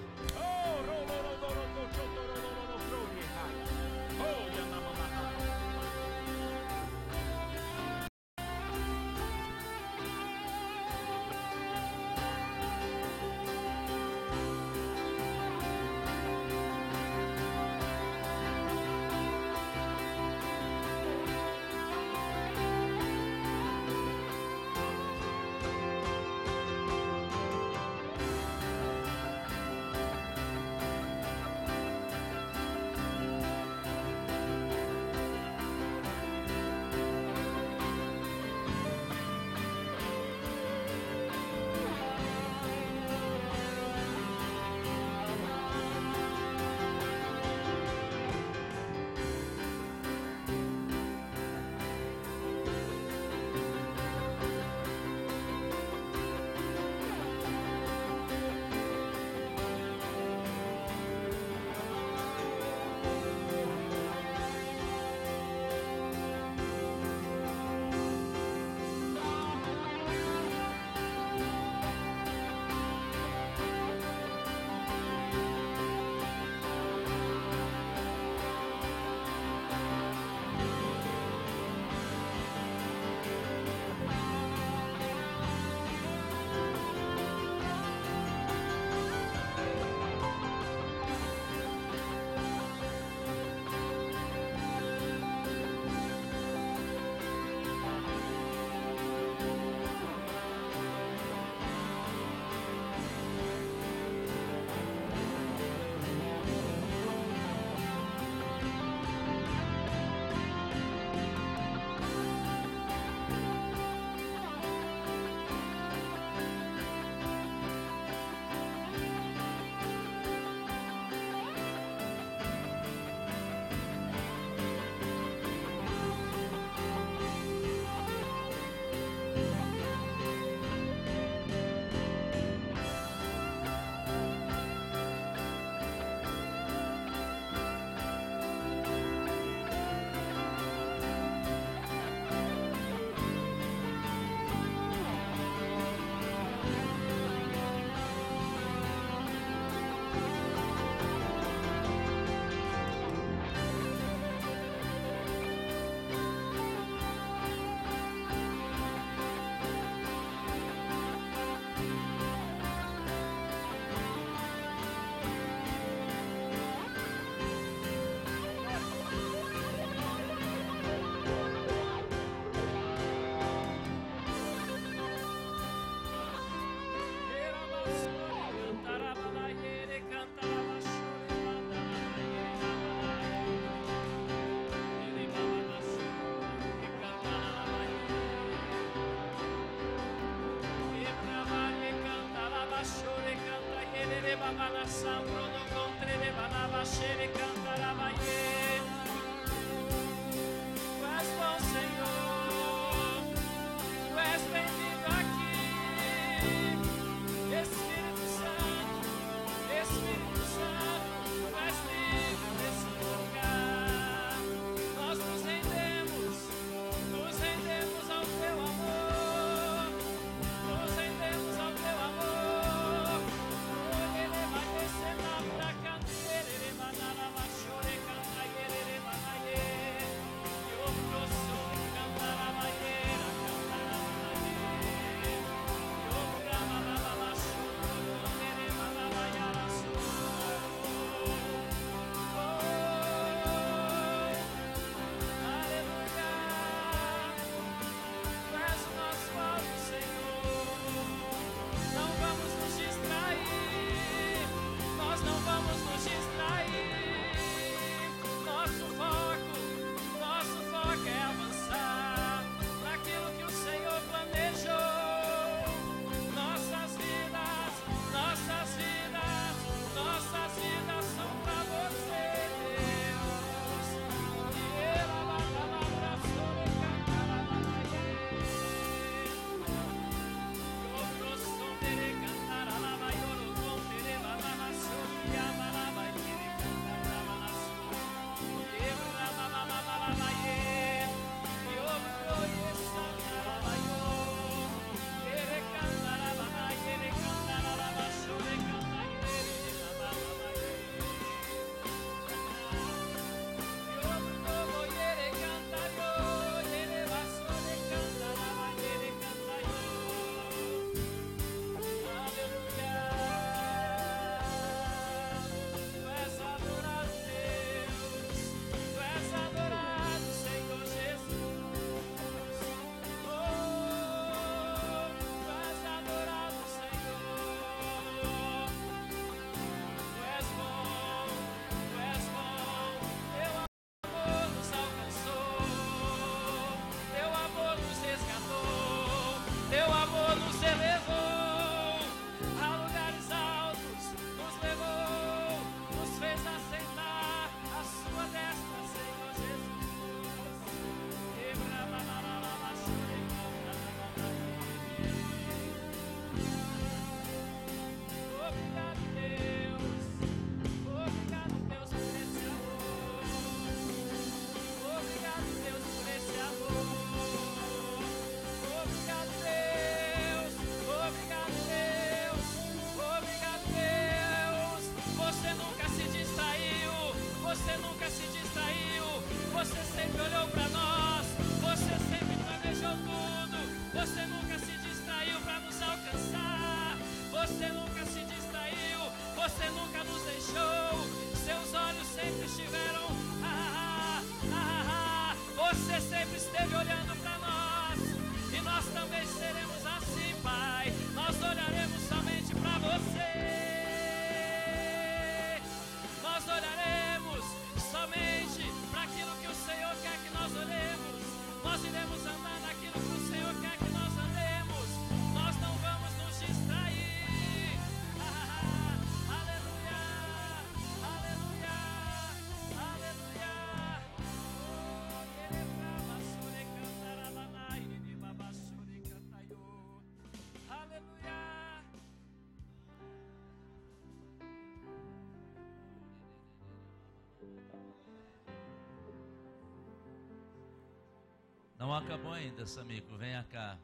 Não acabou ainda, Samico, venha cá.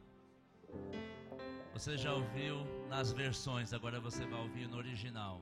Você já ouviu nas versões, agora você vai ouvir no original.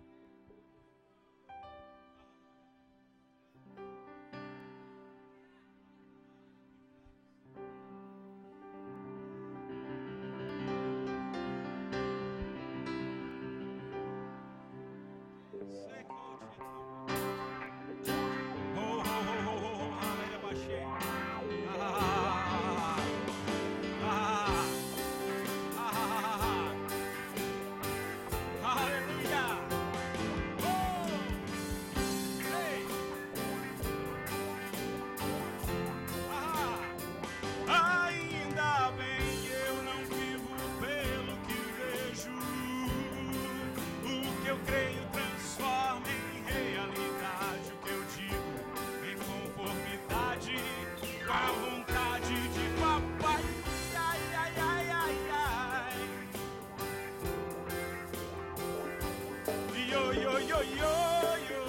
Eu creio yo, yo, yo.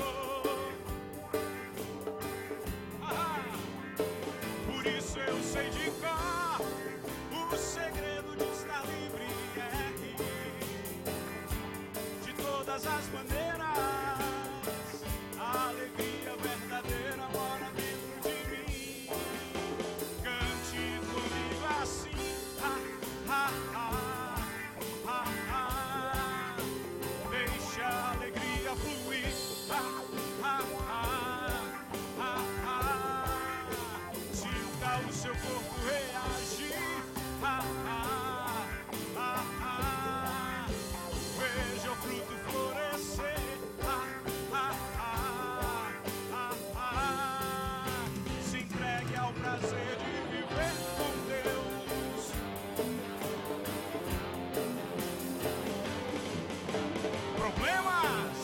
Ah, por isso eu sei de cor o segredo de estar livre é rir de todas as maneiras. A alegria verdadeira mora dentro de mim. Cante comigo assim, ha, ha, ha, ha, ha. Deixa a alegria fluir, ha, ha, ha, ha, ha. Sinta o seu corpo reagir, ha, ha, ha, ha. Veja o fruto florescer, ha, ha, ha, ha, ha. Se entregue ao prazer de viver com Deus. Problemas,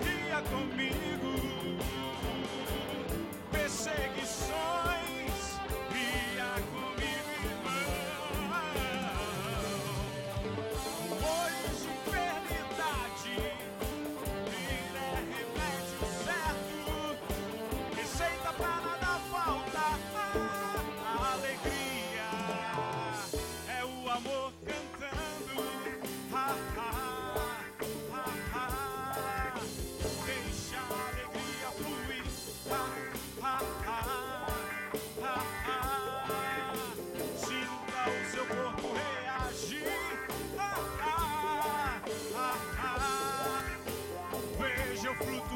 ria comigo. Perseguições, ria comigo, irmão. Rumores de enfermidade, rir é remédio certo. Receita pra nada faltar. A alegria é o amor cantando. Ha, ha, ha, ha. Deixa a alegria fluir. Ha, ha, ha, ha, ha. Sinta o seu corpo reagir. Ha, ha, ha, ha. Veja o fruto